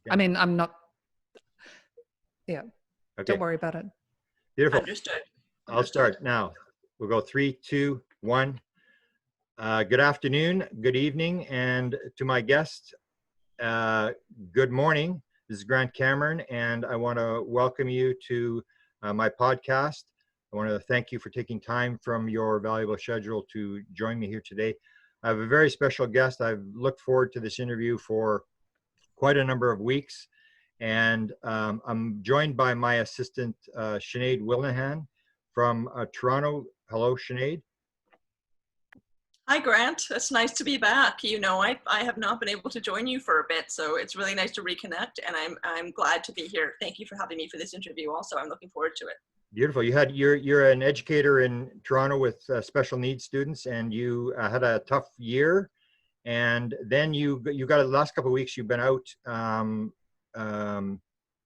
I mean, I'm not, yeah, Okay. don't worry about it. Beautiful. Understood. I'll start now. We'll go 3, 2, 1. Good afternoon, good evening, and to my guest, good morning. This is Grant Cameron, and I want to welcome you to my podcast. I want to thank you for taking time from your valuable schedule to join me here today. I have a very special guest. I've looked forward to this interview for quite a number of weeks, and I'm joined by my assistant, Sinead Wilnahan from Toronto. Hello, Sinead. Hi, Grant. It's nice to be back. You know, I have not been able to join you for a bit, so it's really nice to reconnect, and I'm glad to be here. Thank you for having me for this interview. Also, I'm looking forward to it. Beautiful. You're an educator in Toronto with special needs students, and you had a tough year, and then you got the last couple of weeks you've been out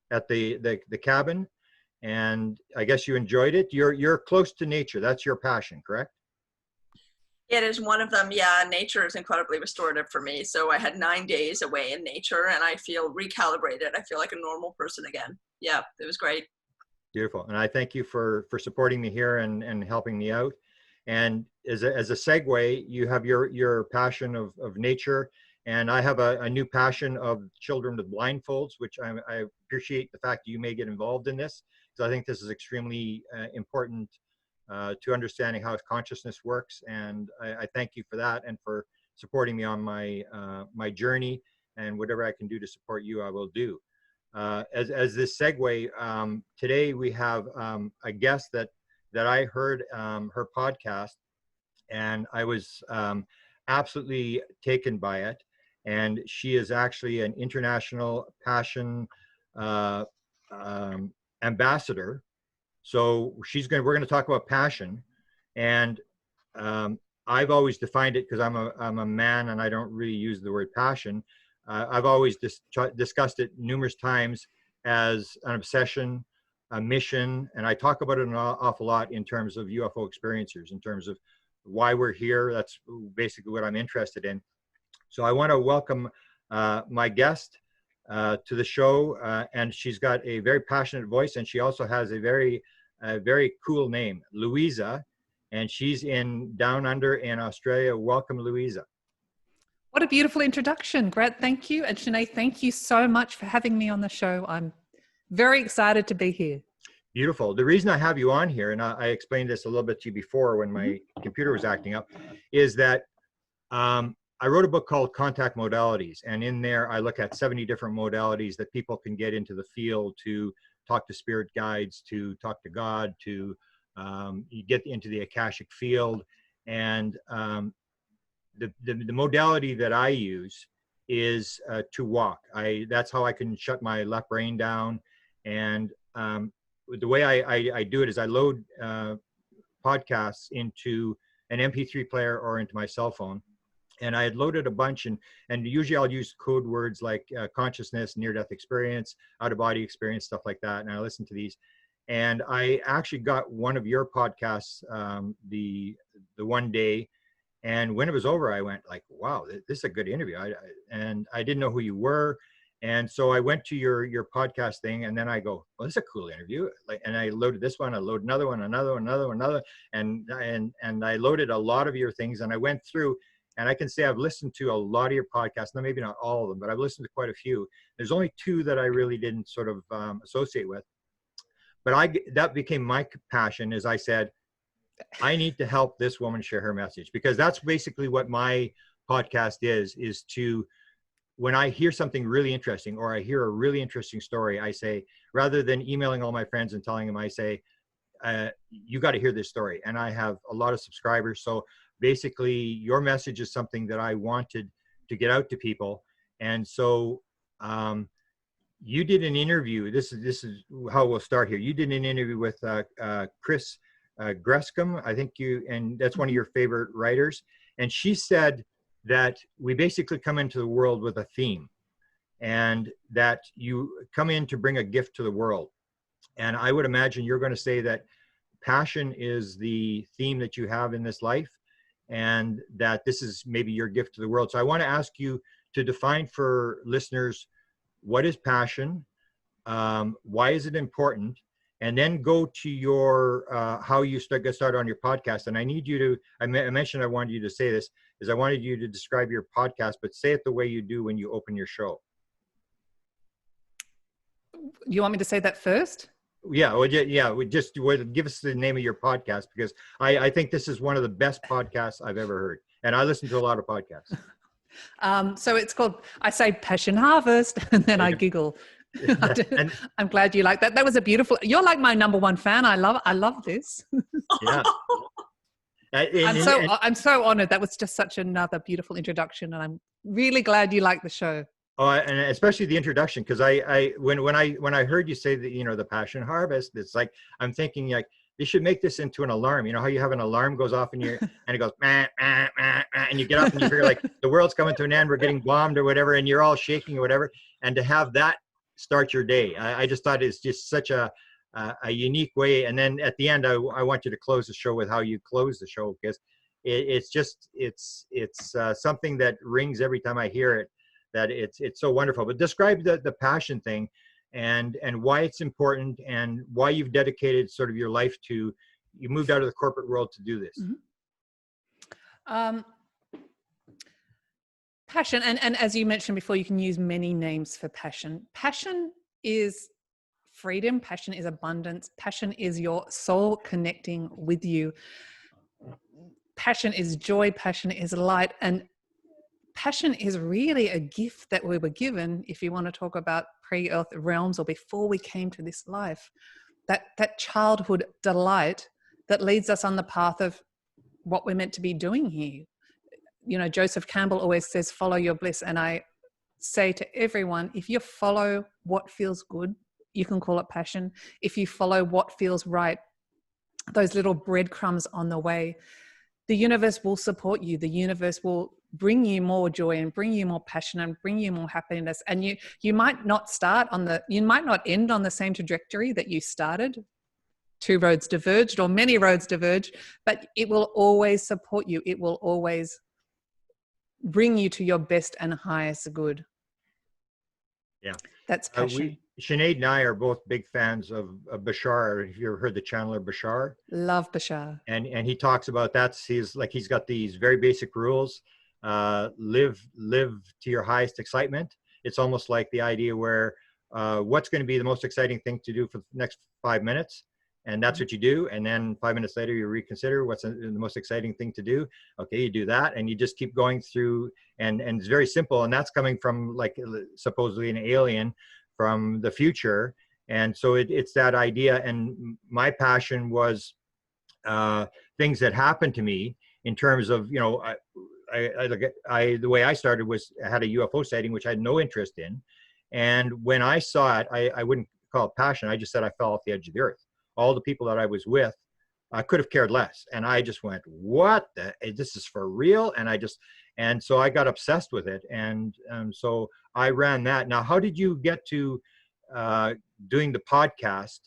at the cabin, and I guess you enjoyed it. You're close to nature. That's your passion, correct? It is one of them. Yeah, nature is incredibly restorative for me. So I had 9 days away in nature, and I feel recalibrated. I feel like a normal person again. Yeah, it was great. Beautiful. And I thank you for supporting me here and helping me out. And as a segue, you have your passion of nature, and I have a new passion of children with blindfolds, which I appreciate the fact that you may get involved in this, because I think this is extremely important to understanding how consciousness works. And I thank you for that and for supporting me on my my journey, and whatever I can do to support you, I will do. As this segue, today we have a guest that I heard her podcast, and I was absolutely taken by it. And she is actually an international passion ambassador. So we're going to talk about passion, and I've always defined it, because I'm a man and I don't really use the word passion. I've always discussed it numerous times as an obsession, a mission, and I talk about it an awful lot in terms of UFO experiencers, in terms of why we're here. That's basically what I'm interested in. So I want to welcome my guest to the show, and she's got a very passionate voice, and she also has a very cool name, Luisa, and she's in Down Under in Australia. Welcome, Luisa. What a beautiful introduction, Grant. Thank you. And Sinead, thank you so much for having me on the show. I'm very excited to be here. Beautiful. The reason I have you on here, and I explained this a little bit to you before when my computer was acting up, is that I wrote a book called Contact Modalities, and in there I look at 70 different modalities that people can get into the field to talk to spirit guides, to talk to God, to you get into the Akashic field. And the modality that I use is to walk. That's how I can shut my left brain down. And the way I do it is I load podcasts into an MP3 player or into my cell phone. And I had loaded a bunch, and usually I'll use code words like consciousness, near-death experience, out-of-body experience, stuff like that. And I listen to these. And I actually got one of your podcasts the one day, and when it was over, I went like, wow, this is a good interview. And I didn't know who you were. And so I went to your podcast thing, and then I go, well, this is a cool interview. And I loaded this one, I loaded another one, another, and I loaded a lot of your things, and I went through. And I can say I've listened to a lot of your podcasts, now maybe not all of them, but I've listened to quite a few. There's only 2 that I really didn't sort of associate with. But that became my passion, as I said, I need to help this woman share her message, because that's basically what my podcast is to, when I hear something really interesting, or I hear a really interesting story, I say, rather than emailing all my friends and telling them, I say, you got to hear this story. And I have a lot of subscribers. So basically your message is something that I wanted to get out to people. And so you did an interview. This is how we'll start here. You did an interview with Chris Grescom, I think and that's one of your favorite writers. And she said that we basically come into the world with a theme, and that you come in to bring a gift to the world. And I would imagine you're going to say that passion is the theme that you have in this life, and that this is maybe your gift to the world. So I want to ask you to define for listeners what is passion? Why is it important? And then go to your how you get started on your podcast. And I need you to, I mentioned I wanted you to say this, is I wanted you to describe your podcast, but say it the way you do when you open your show. You want me to say that first? Yeah, well, yeah. Give us the name of your podcast, because I think this is one of the best podcasts I've ever heard, and I listen to a lot of podcasts. So it's called, I say Passion Harvest, and then I giggle. And I'm glad you like that. That was a beautiful, you're like my number one fan. I love this. yeah, I'm so honored. That was just such another beautiful introduction, and I'm really glad you like the show. Oh, and especially the introduction, because when I heard you say that, the Passion Harvest, it's like, I'm thinking like, they should make this into an alarm. You know how you have an alarm goes off and it goes, meh, meh, meh, meh, and you get up and you figure like the world's coming to an end, we're getting bombed or whatever, and you're all shaking or whatever. And to have that start your day, I just thought it's just such a unique way. And then at the end, I want you to close the show with how you close the show, because it's something that rings every time I hear it, that it's so wonderful. But describe the passion thing, and why it's important, and why you've dedicated sort of your life to, you moved out of the corporate world to do this. Mm-hmm. Passion, and as you mentioned before, you can use many names for passion. Passion is freedom. Passion is abundance. Passion is your soul connecting with you. Passion is joy. Passion is light. And passion is really a gift that we were given, if you want to talk about pre-earth realms or before we came to this life. That childhood delight that leads us on the path of what we're meant to be doing here. Joseph Campbell always says, follow your bliss. And I say to everyone, if you follow what feels good, you can call it passion. If you follow what feels right, those little breadcrumbs on the way, the universe will support you. The universe will bring you more joy and bring you more passion and bring you more happiness. And you might not you might not end on the same trajectory that you started. Two roads diverged, or many roads diverged, but it will always support you. It will always bring you to your best and highest good. Yeah. That's passion. Sinead and I are both big fans of Bashar. Have you ever heard the channeler Bashar? Love Bashar. And he talks about that. He's got these very basic rules. Live to your highest excitement. It's almost like the idea where what's going to be the most exciting thing to do for the next 5 minutes. And that's what you do. And then 5 minutes later, you reconsider what's the most exciting thing to do. Okay, you do that. And you just keep going through. And it's very simple. And that's coming from like supposedly an alien from the future. And so it's that idea. And my passion was things that happened to me in terms of, the way I started was I had a UFO sighting, which I had no interest in. And when I saw it, I wouldn't call it passion. I just said I fell off the edge of the earth. All the people that I was with, I could have cared less. And I just went, what? This is for real? And so I got obsessed with it. And so I ran that. Now, how did you get to doing the podcast?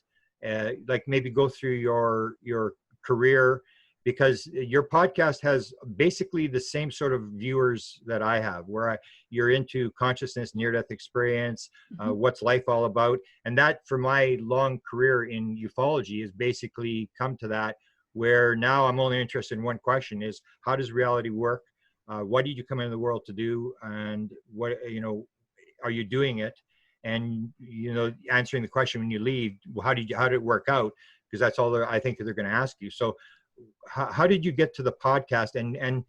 Like maybe go through your career, because your podcast has basically the same sort of viewers that I have, where you're into consciousness, near-death experience, what's life all about. And that, for my long career in ufology, has basically come to that, where now I'm only interested in one question: is how does reality work? What did you come into the world to do? And what, are you doing it? And, answering the question when you leave, how did it work out? Because that's all I think they're going to ask you. So how did you get to the podcast? And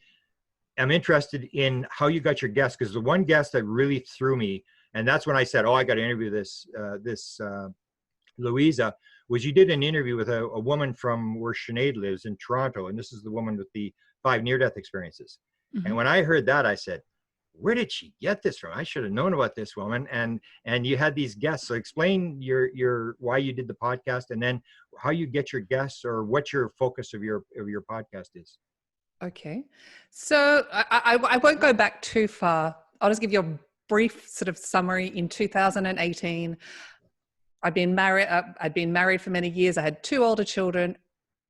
I'm interested in how you got your guests, because the one guest that really threw me, and that's when I said, I got to interview this Luisa, was you did an interview with a woman from where Sinead lives in Toronto. And this is the woman with the 5 near-death experiences. Mm-hmm. And when I heard that, I said, where did she get this from? I should have known about this woman. And you had these guests. So explain your why you did the podcast, and then how you get your guests, or what your focus of your podcast is. Okay. So I won't go back too far. I'll just give you a brief sort of summary. In 2018, I'd been married for many years. I had 2 older children,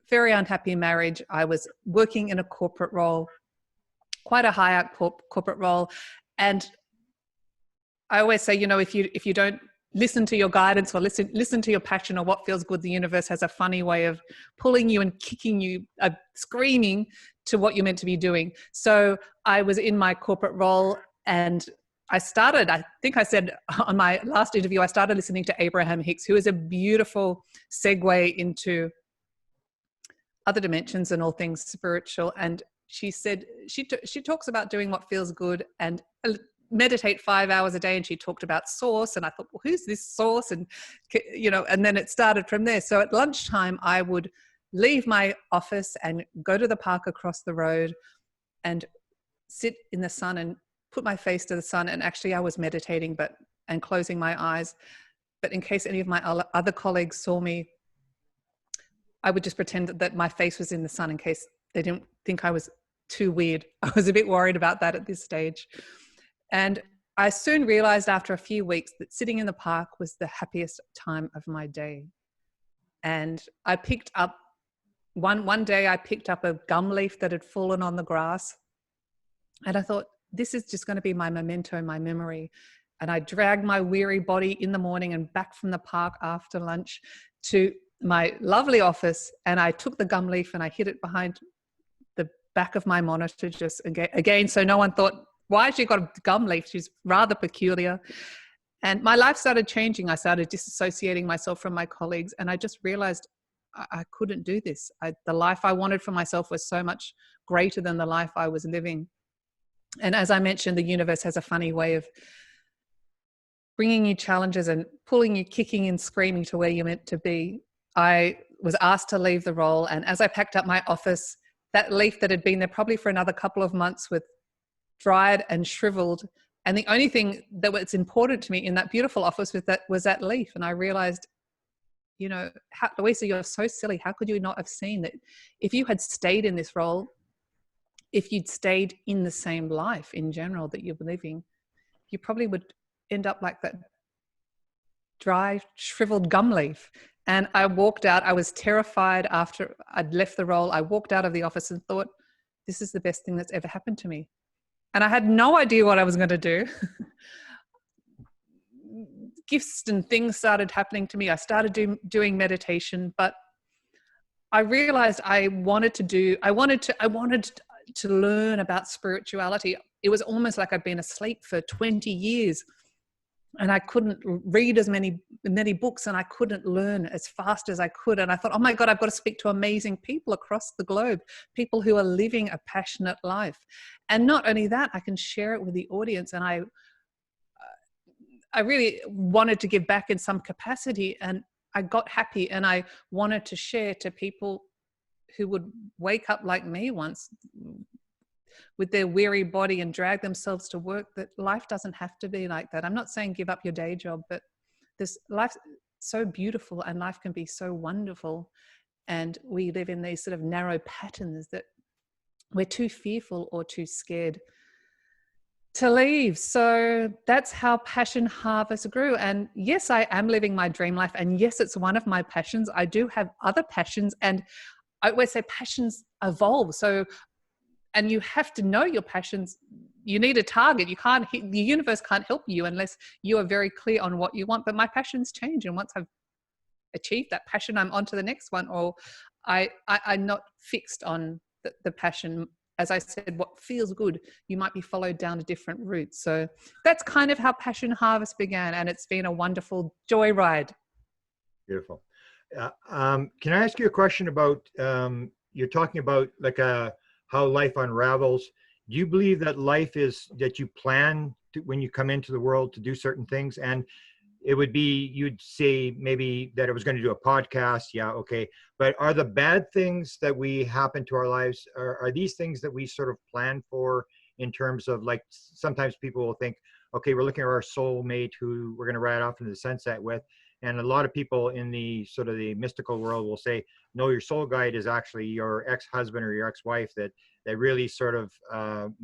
very unhappy marriage. I was working in a corporate role, quite a high-up corporate role. And I always say, you know, if you don't listen to your guidance or listen to your passion or what feels good, the universe has a funny way of pulling you and kicking you, screaming to what you're meant to be doing. So I was in my corporate role, and I think I said on my last interview, I started listening to Abraham Hicks, who is a beautiful segue into other dimensions and all things spiritual. And she said, she talks about doing what feels good and meditate 5 hours a day. And she talked about source. And I thought, well, who's this source? And, you know, and then it started from there. So at lunchtime, I would leave my office and go to the park across the road and sit in the sun and put my face to the sun. And actually I was meditating, and closing my eyes. But in case any of my other colleagues saw me, I would just pretend that my face was in the sun in case they didn't think I was too weird. I was a bit worried about that at this stage. And I soon realized after a few weeks that sitting in the park was the happiest time of my day. And I picked up, one day I picked up a gum leaf that had fallen on the grass. And I thought, this is just going to be my memento, my memory. And I dragged my weary body in the morning and back from the park after lunch to my lovely office, and I took the gum leaf and I hid it behind the back of my monitor just again so no one thought, why has she got a gum leaf? She's rather peculiar. And my life started changing. I started disassociating myself from my colleagues, and I just realized I couldn't do this. The life I wanted for myself was so much greater than the life I was living. And as I mentioned, the universe has a funny way of bringing you challenges and pulling you kicking and screaming to where you're meant to be. I was asked to leave the role, and as I packed up my office, that leaf that had been there probably for another couple of months was dried and shriveled. And the only thing that was important to me in that beautiful office was that leaf. And I realized, you know, Luisa, you're so silly. How could you not have seen that if you had stayed in this role, if you'd stayed in the same life in general that you're living, you probably would end up like that dry, shriveled gum leaf. And I walked out. I was terrified after I'd left the role. I walked out of the office and thought, this is the best thing that's ever happened to me. And I had no idea what I was going to do. Gifts and things started happening to me. I started doing meditation, but I realized I wanted to learn about spirituality. It was almost like I'd been asleep for 20 years. And I couldn't read as many books, and I couldn't learn as fast as I could. And I thought, oh my God, I've got to speak to amazing people across the globe, people who are living a passionate life. And not only that, I can share it with the audience. And I really wanted to give back in some capacity, and I got happy, and I wanted to share to people who would wake up like me once with their weary body and drag themselves to work, that life doesn't have to be like that. I'm not saying give up your day job, but this life's so beautiful and life can be so wonderful. And we live in these sort of narrow patterns that we're too fearful or too scared to leave. So that's how Passion Harvest grew. And yes, I am living my dream life. And yes, it's one of my passions. I do have other passions, and I always say passions evolve. So, and you have to know your passions. You need a target. The universe can't help you unless you are very clear on what you want. But my passions change. And once I've achieved that passion, I'm on to the next one. Or I'm not fixed on the passion. As I said, what feels good, you might be followed down a different route. So that's kind of how Passion Harvest began. And it's been a wonderful joyride. Beautiful. Can I ask you a question about, you're talking about like how life unravels. Do you believe that life is that you plan to, when you come into the world, to do certain things? And it would be, you'd say maybe that it was going to do a podcast. Yeah. Okay. But are the bad things that we happen to our lives, are these things that we sort of plan for, in terms of, like, sometimes people will think, okay, we're looking at our soulmate who we're going to ride off into the sunset with. And a lot of people in the sort of the mystical world will say, no, your soul guide is actually your ex-husband or your ex-wife that really sort of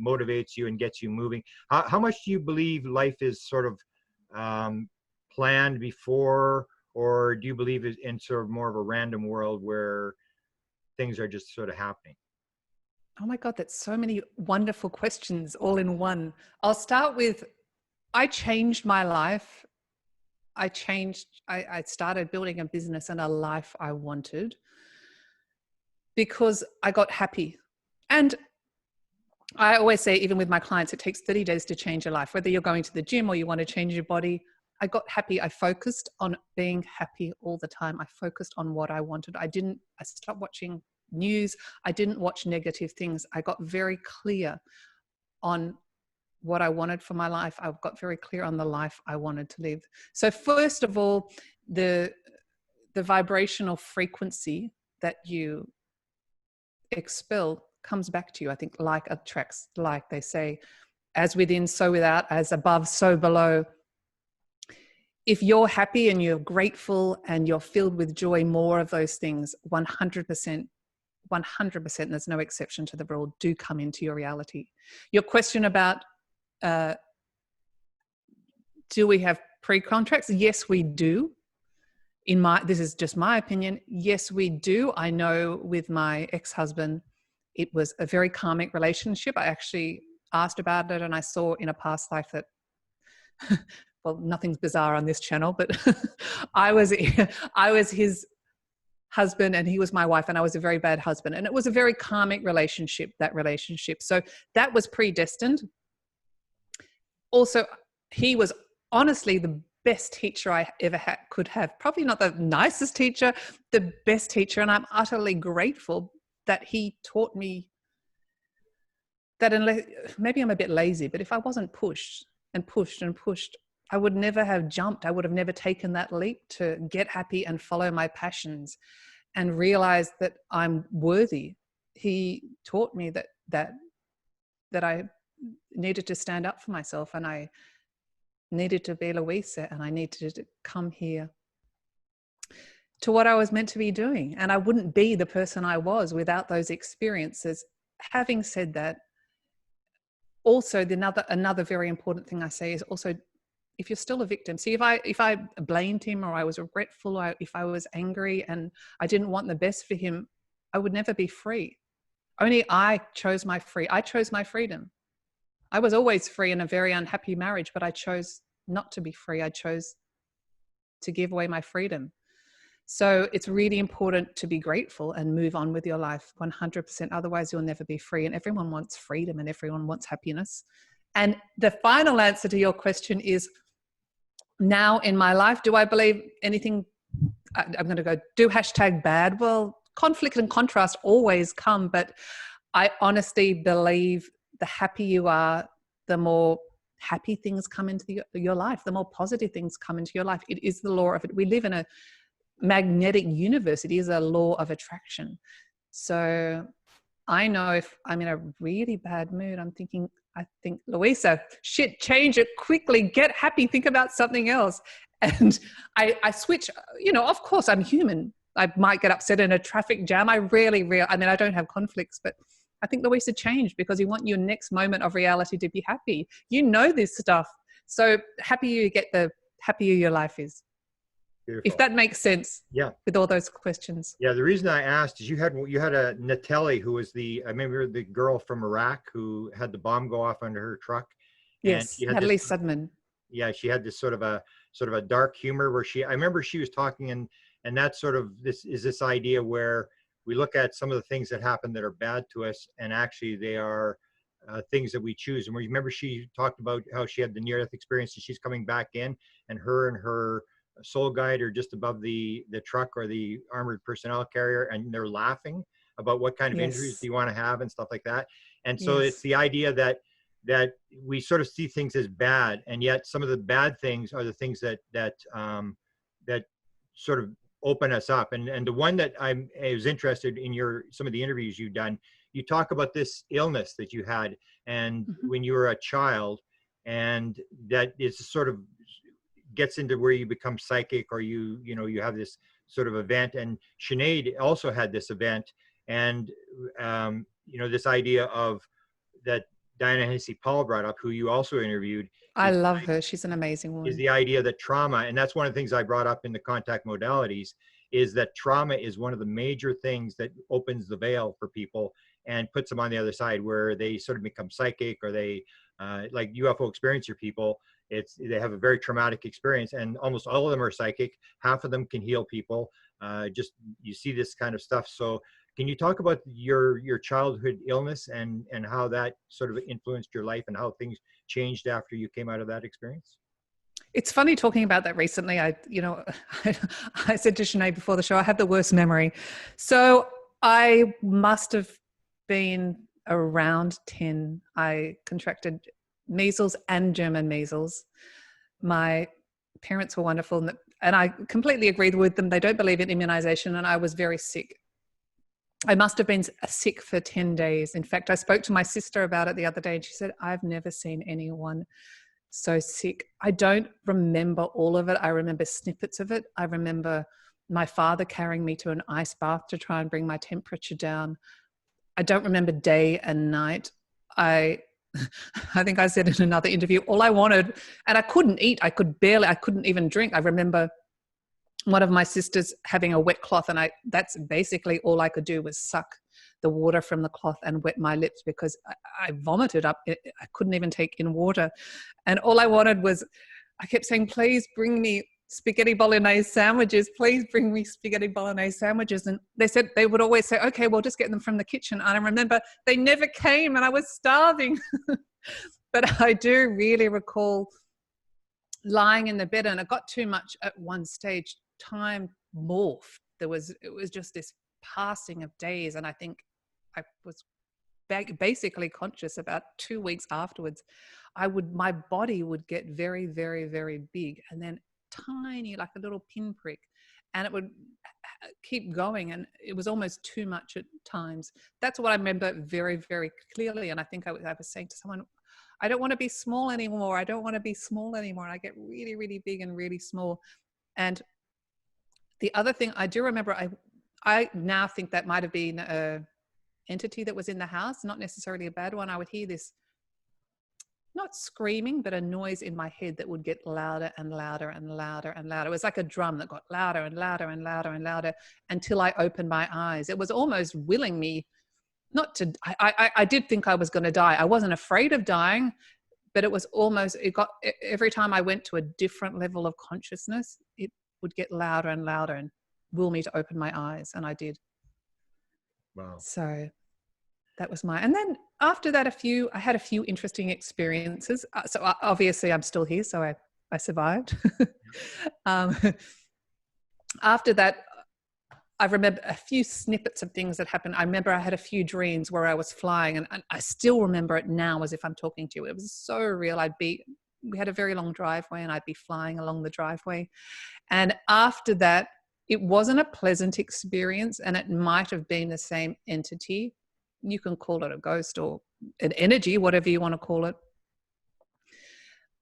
motivates you and gets you moving. How much do you believe life is sort of planned before, or do you believe in sort of more of a random world where things are just sort of happening? Oh my God, that's so many wonderful questions all in one. I'll start with I changed my life. I started building a business and a life I wanted because I got happy. And I always say, even with my clients, it takes 30 days to change your life, whether you're going to the gym or you want to change your body. I got happy. I focused on being happy all the time. I focused on what I wanted. I stopped watching news. I didn't watch negative things. I got very clear on what I wanted for my life. I got very clear on the life I wanted to live. So first of all, the vibrational frequency that you expel comes back to you. I think like attracts like, they say, as within, so without, as above, so below. If you're happy and you're grateful and you're filled with joy, more of those things, 100%, there's no exception to the rule, do come into your reality. Your question about, do we have pre-contracts? Yes, we do. This is just my opinion. Yes, we do. I know with my ex-husband, it was a very karmic relationship. I actually asked about it and I saw in a past life that, well, nothing's bizarre on this channel, but I was his husband and he was my wife, and I was a very bad husband. And it was a very karmic relationship, that relationship. So that was predestined. Also, he was honestly the best teacher I ever could have. Probably not the nicest teacher, the best teacher. And I'm utterly grateful that he taught me that, unless, maybe I'm a bit lazy, but if I wasn't pushed and pushed and pushed, I would never have jumped. I would have never taken that leap to get happy and follow my passions and realize that I'm worthy. He taught me that I needed to stand up for myself, and I needed to be Luisa, and I needed to come here to what I was meant to be doing. And I wouldn't be the person I was without those experiences. Having said that, also another very important thing I say is also, if you're still a victim, see, if I blamed him, or I was regretful, or if I was angry and I didn't want the best for him, I would never be free. Only I chose my freedom. I was always free in a very unhappy marriage, but I chose not to be free. I chose to give away my freedom. So it's really important to be grateful and move on with your life 100%. Otherwise, you'll never be free. And everyone wants freedom and everyone wants happiness. And the final answer to your question is, now in my life, do I believe anything? I'm going to go do #bad. Well, conflict and contrast always come, but I honestly believe the happier you are, the more happy things come into your life, the more positive things come into your life. It is the law of it. We live in a magnetic universe. It is a law of attraction. So I know if I'm in a really bad mood, I think, Luisa, shit, change it quickly, get happy, think about something else. And I switch, of course I'm human. I might get upset in a traffic jam. I don't have conflicts, but I think Luisa changed because you want your next moment of reality to be happy. You know this stuff. So happier you get, the happier your life is. Beautiful. If that makes sense. Yeah. With all those questions. Yeah. The reason I asked is you had a Natalie, who was I remember the girl from Iraq who had the bomb go off under her truck. Yes. Natalie Sudden. Yeah. She had this sort of a dark humor where I remember she was talking, and that's sort of this idea where we look at some of the things that happen that are bad to us, and actually they are things that we choose. And remember she talked about how she had the near-death experience, and she's coming back in, and her soul guide are just above the truck or the armored personnel carrier, and they're laughing about what kind of injuries do you want to have and stuff like that. And so it's the idea that we sort of see things as bad, and yet some of the bad things are the things that sort of open us up. And the one that I was interested in, some of the interviews you've done, you talk about this illness that you had, and when you were a child, and that is sort of gets into where you become psychic, or you have this sort of event. And Sinead also had this event, and this idea of that Diana Hennessy Paul brought up, who you also interviewed. I love her. She's an amazing woman. Is the idea that trauma, and that's one of the things I brought up in the contact modalities, is that trauma is one of the major things that opens the veil for people and puts them on the other side, where they sort of become psychic, or they like UFO experiencer people. they have a very traumatic experience, and almost all of them are psychic. Half of them can heal people. Just you see this kind of stuff. So can you talk about your childhood illness and how that sort of influenced your life and how things changed after you came out of that experience? It's funny talking about that recently. I said to Sinead before the show, I have the worst memory. So I must have been around 10. I contracted measles and German measles. My parents were wonderful, and I completely agreed with them. They don't believe in immunization, and I was very sick. I must have been sick for 10 days. In fact, I spoke to my sister about it the other day, and she said, I've never seen anyone so sick. I don't remember all of it. I remember snippets of it. I remember my father carrying me to an ice bath to try and bring my temperature down. I don't remember day and night. I think I said in another interview, all I wanted, and I couldn't eat. I couldn't even drink. I remember one of my sisters having a wet cloth, and that's basically all I could do was suck the water from the cloth and wet my lips because I vomited up. I couldn't even take in water. And all I wanted was, I kept saying, please bring me spaghetti bolognese sandwiches. Please bring me spaghetti bolognese sandwiches. And they would always say, okay, we'll just get them from the kitchen. And I remember they never came and I was starving. But I do really recall lying in the bed, and it got too much at one stage. Time morphed. It was just this passing of days, and I think I was basically conscious about 2 weeks afterwards. My body would get very, very, very big, and then tiny, like a little pinprick, and it would keep going, and it was almost too much at times. That's what I remember very, very clearly. And I think I was saying to someone, I don't want to be small anymore. I don't want to be small anymore. And I get really, really big and really small. And the other thing I do remember, I now think that might have been an entity that was in the house, not necessarily a bad one. I would hear this, not screaming, but a noise in my head that would get louder and louder and louder and louder. It was like a drum that got louder and louder and louder and louder until I opened my eyes. It was almost willing me not to. I did think I was going to die. I wasn't afraid of dying, but it was almost, every time I went to a different level of consciousness, it would get louder and louder and will me to open my eyes. And I did. Wow. So that was and then after that, I had a few interesting experiences. So obviously I'm still here, so I survived. After that, I remember a few snippets of things that happened. I remember I had a few dreams where I was flying, and I still remember it now as if I'm talking to you. It was so real. We had a very long driveway, and I'd be flying along the driveway. And after that, it wasn't a pleasant experience, and it might have been the same entity. You can call it a ghost or an energy, whatever you want to call it.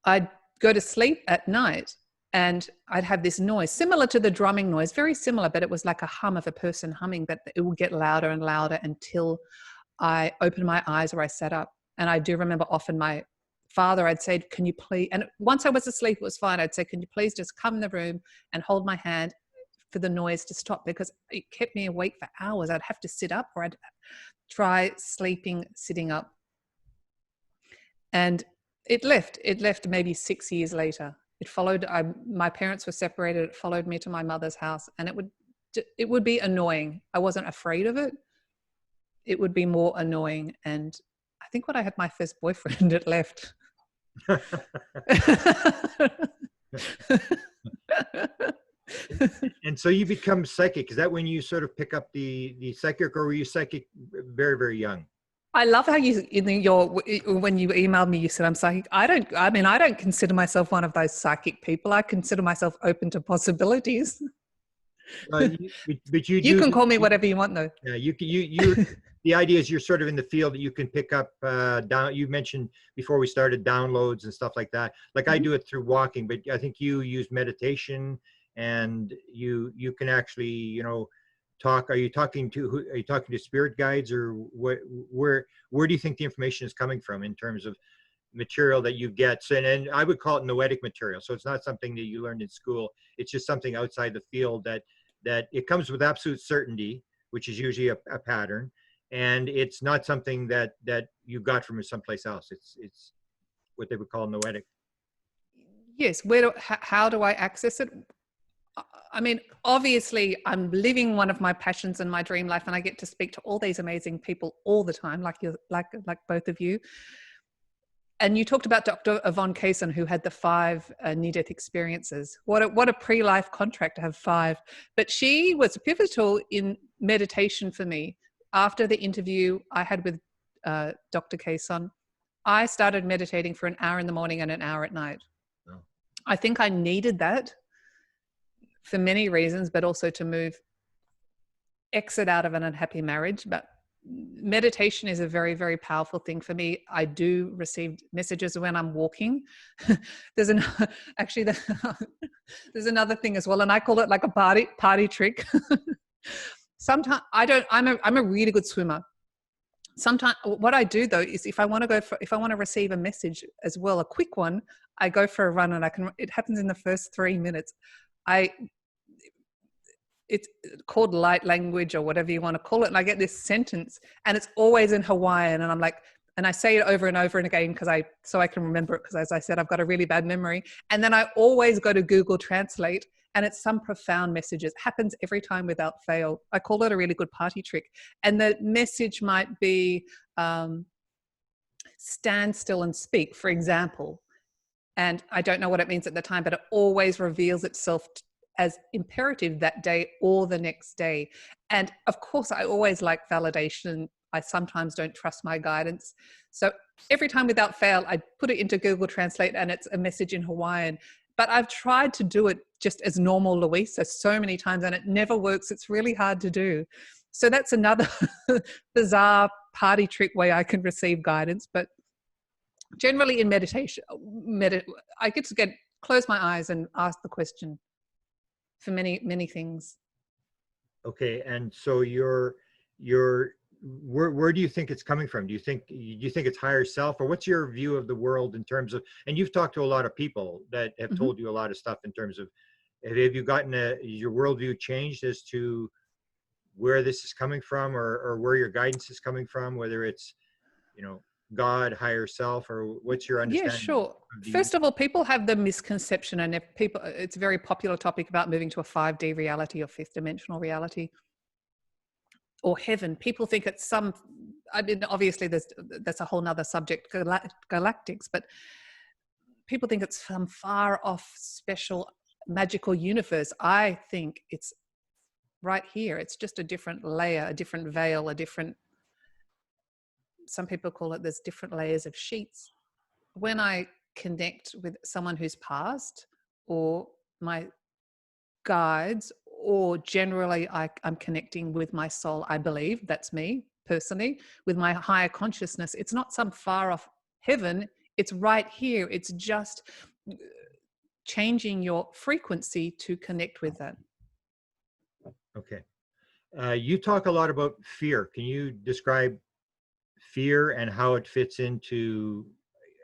I'd go to sleep at night, and I'd have this noise similar to the drumming noise, very similar, but it was like a hum of a person humming, but it would get louder and louder until I opened my eyes or I sat up. And I do remember often my father, I'd say, can you please, and once I was asleep, it was fine. I'd say, can you please just come in the room and hold my hand for the noise to stop, because it kept me awake for hours. I'd have to sit up, or I'd try sleeping, sitting up. And it left maybe 6 years later. It followed, my parents were separated. It followed me to my mother's house, and it would be annoying. I wasn't afraid of it. It would be more annoying. And I think when I had my first boyfriend, it left. And so you become psychic. Is that when you sort of pick up the psychic, or were you psychic very, very young? I love how when you emailed me, you said I'm psychic. I don't consider myself one of those psychic people. I consider myself open to possibilities. But you can call me whatever you want, though. Yeah, you the idea is you're sort of in the field that you can pick up you mentioned before we started downloads and stuff like that. Like I do it through walking, but I think you use meditation, and you can actually, talk. Are you talking to spirit guides, or where do you think the information is coming from in terms of material that you get? So, and I would call it noetic material. So it's not something that you learned in school. It's just something outside the field that it comes with absolute certainty, which is usually a pattern, and it's not something that you got from someplace else. It's what they would call noetic. Yes. How do I access it? I mean, obviously, I'm living one of my passions in my dream life, and I get to speak to all these amazing people all the time, like both of you. And you talked about Dr. Yvonne Kaysen, who had the 5 near-death experiences. What a pre-life contract to have 5. But she was pivotal in meditation for me. After the interview I had with Dr. Kaysen, I started meditating for an hour in the morning and an hour at night. Oh. I think I needed that for many reasons, but also to exit out of an unhappy marriage. But meditation is a very, very powerful thing for me. I do receive messages when I'm walking. There's another thing as well, and I call it like a party trick. Sometimes I'm a really good swimmer. Sometimes what I do though is if I want to receive a message as well, a quick one, I go for a run, and it happens in the first 3 minutes. It's called light language or whatever you want to call it. And I get this sentence, and it's always in Hawaiian. And I'm like, and I say it over and over and again so I can remember it. Because as I said, I've got a really bad memory. And then I always go to Google Translate, and it's some profound messages. It happens every time without fail. I call it a really good party trick. And the message might be, stand still and speak, for example. And I don't know what it means at the time, but it always reveals itself as imperative that day or the next day. And of course, I always like validation. I sometimes don't trust my guidance. So every time without fail, I put it into Google Translate, and it's a message in Hawaiian. But I've tried to do it just as normal Luisa so many times, and it never works. It's really hard to do. So that's another bizarre party trick way I can receive guidance. But generally in meditation, I get to close my eyes and ask the question for many, many things. Okay, and so where do you think it's coming from? Do you think it's higher self, or what's your view of the world in terms of? And you've talked to a lot of people that have told you a lot of stuff in terms of. Have you gotten your worldview changed as to where this is coming from, or where your guidance is coming from? Whether it's, God, higher self, or what's your understanding? Yeah, sure. First of all, people have the misconception, and it's a very popular topic about moving to a 5D reality or 5th dimensional reality or heaven. People think it's obviously that's a whole nother subject, galactics, but people think it's some far off, special, magical universe. I think it's right here. It's just a different layer, a different veil, some people call it, there's different layers of sheets. When I connect with someone who's passed, or my guides, or generally I'm connecting with my soul, I believe, that's me personally, with my higher consciousness, it's not some far off heaven, it's right here. It's just changing your frequency to connect with that. Okay. You talk a lot about fear. Can you describe fear and how it fits into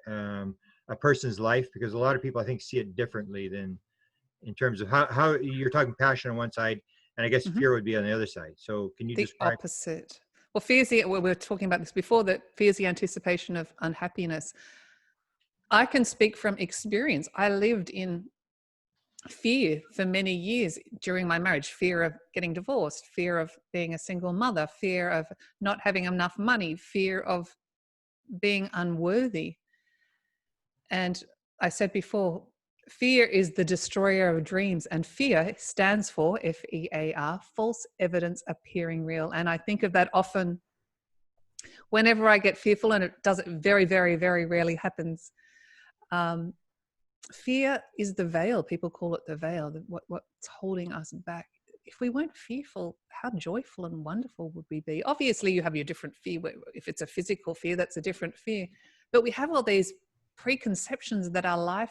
a person's life? Because a lot of people, I think, see it differently than in terms of how you're talking passion on one side, and I guess fear would be on the other side. So can you describe? The opposite. Well, fear we were talking about this before, that fear is the anticipation of unhappiness. I can speak from experience. I lived in fear for many years during my marriage, fear of getting divorced, fear of being a single mother, fear of not having enough money, fear of being unworthy. And I said before, fear is the destroyer of dreams, and fear stands for FEAR, false evidence appearing real. And I think of that often whenever I get fearful, and it very, very, very rarely happens. Fear is the veil. People call it the veil, what's holding us back. If we weren't fearful, how joyful and wonderful would we be? Obviously, you have your different fear. If it's a physical fear, that's a different fear. But we have all these preconceptions that our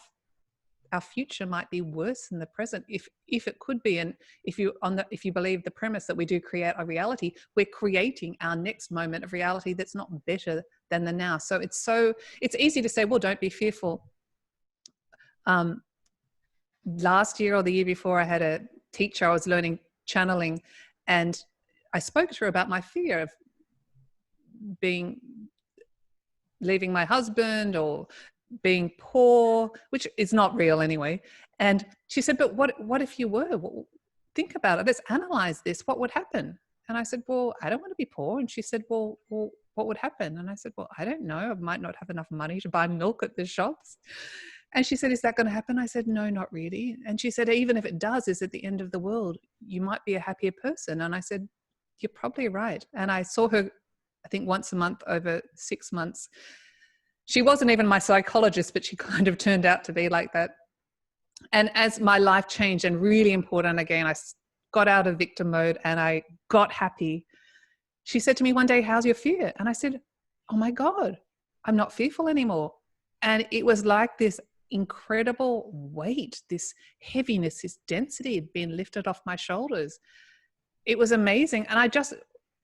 future might be worse than the present, if it could be. And if you believe the premise that we do create a reality, we're creating our next moment of reality that's not better than the now. So it's easy to say, well, don't be fearful. Last year or the year before, I had a teacher, I was learning channeling, and I spoke to her about my fear of leaving my husband, or being poor, which is not real anyway. And she said, but what if you were? Well, think about it. Let's analyze this. What would happen? And I said, well, I don't want to be poor. And she said, well, what would happen? And I said, well, I don't know. I might not have enough money to buy milk at the shops. And she said, is that going to happen? I said, no, not really. And she said, even if it does, is it the end of the world? You might be a happier person. And I said, you're probably right. And I saw her, I think, once a month over 6 months. She wasn't even my psychologist, but she kind of turned out to be like that. And as my life changed, and really important again, I got out of victim mode and I got happy. She said to me one day, how's your fear? And I said, oh my God, I'm not fearful anymore. And it was like this incredible weight, this heaviness, this density had been lifted off my shoulders. It was amazing. And I just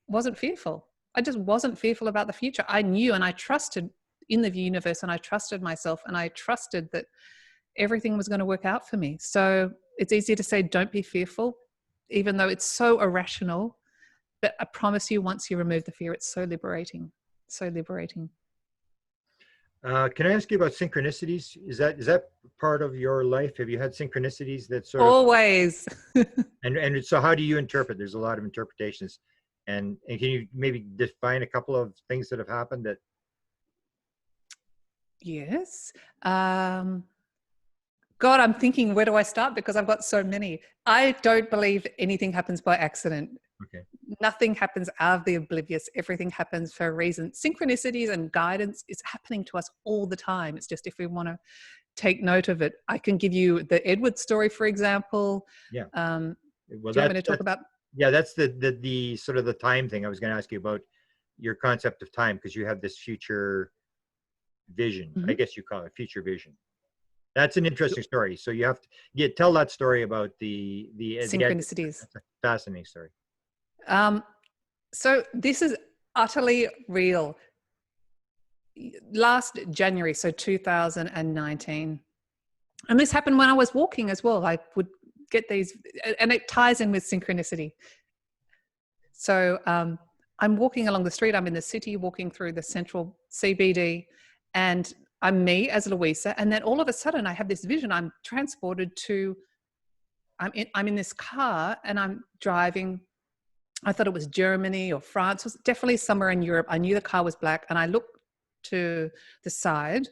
wasn't fearful. I just wasn't fearful about the future. I knew and I trusted in the universe, and I trusted myself, and I trusted that everything was going to work out for me. So it's easy to say, don't be fearful, even though it's so irrational. But I promise you, once you remove the fear, it's so liberating, so liberating. Can I ask you about synchronicities? Is that part of your life? Have you had synchronicities that sort Always. of? And so how do you interpret? There's a lot of interpretations. And can you maybe define a couple of things that have happened that? Yes. God, I'm thinking, where do I start? Because I've got so many. I don't believe anything happens by accident. Okay. Nothing happens out of the oblivious. Everything happens for a reason. Synchronicities and guidance is happening to us all the time. It's just if we want to take note of it. I can give you the Edward story, for example. Yeah. Well, do you want me to talk about? Yeah, that's the sort of the time thing. I was going to ask you about your concept of time, because you have this future vision. Mm-hmm. I guess you call it future vision. That's an interesting story. So you have to tell that story about the synchronicities. That's a fascinating story. So this is utterly real. Last January, so 2019, and this happened when I was walking as well. I would get these, and it ties in with synchronicity. So I'm walking along the street. I'm in the city, walking through the central CBD, and I'm me as Luisa. And then all of a sudden I have this vision. I'm transported to, I'm in this car and I'm driving. I thought it was Germany or France. It was definitely somewhere in Europe. I knew the car was black, and I looked to the side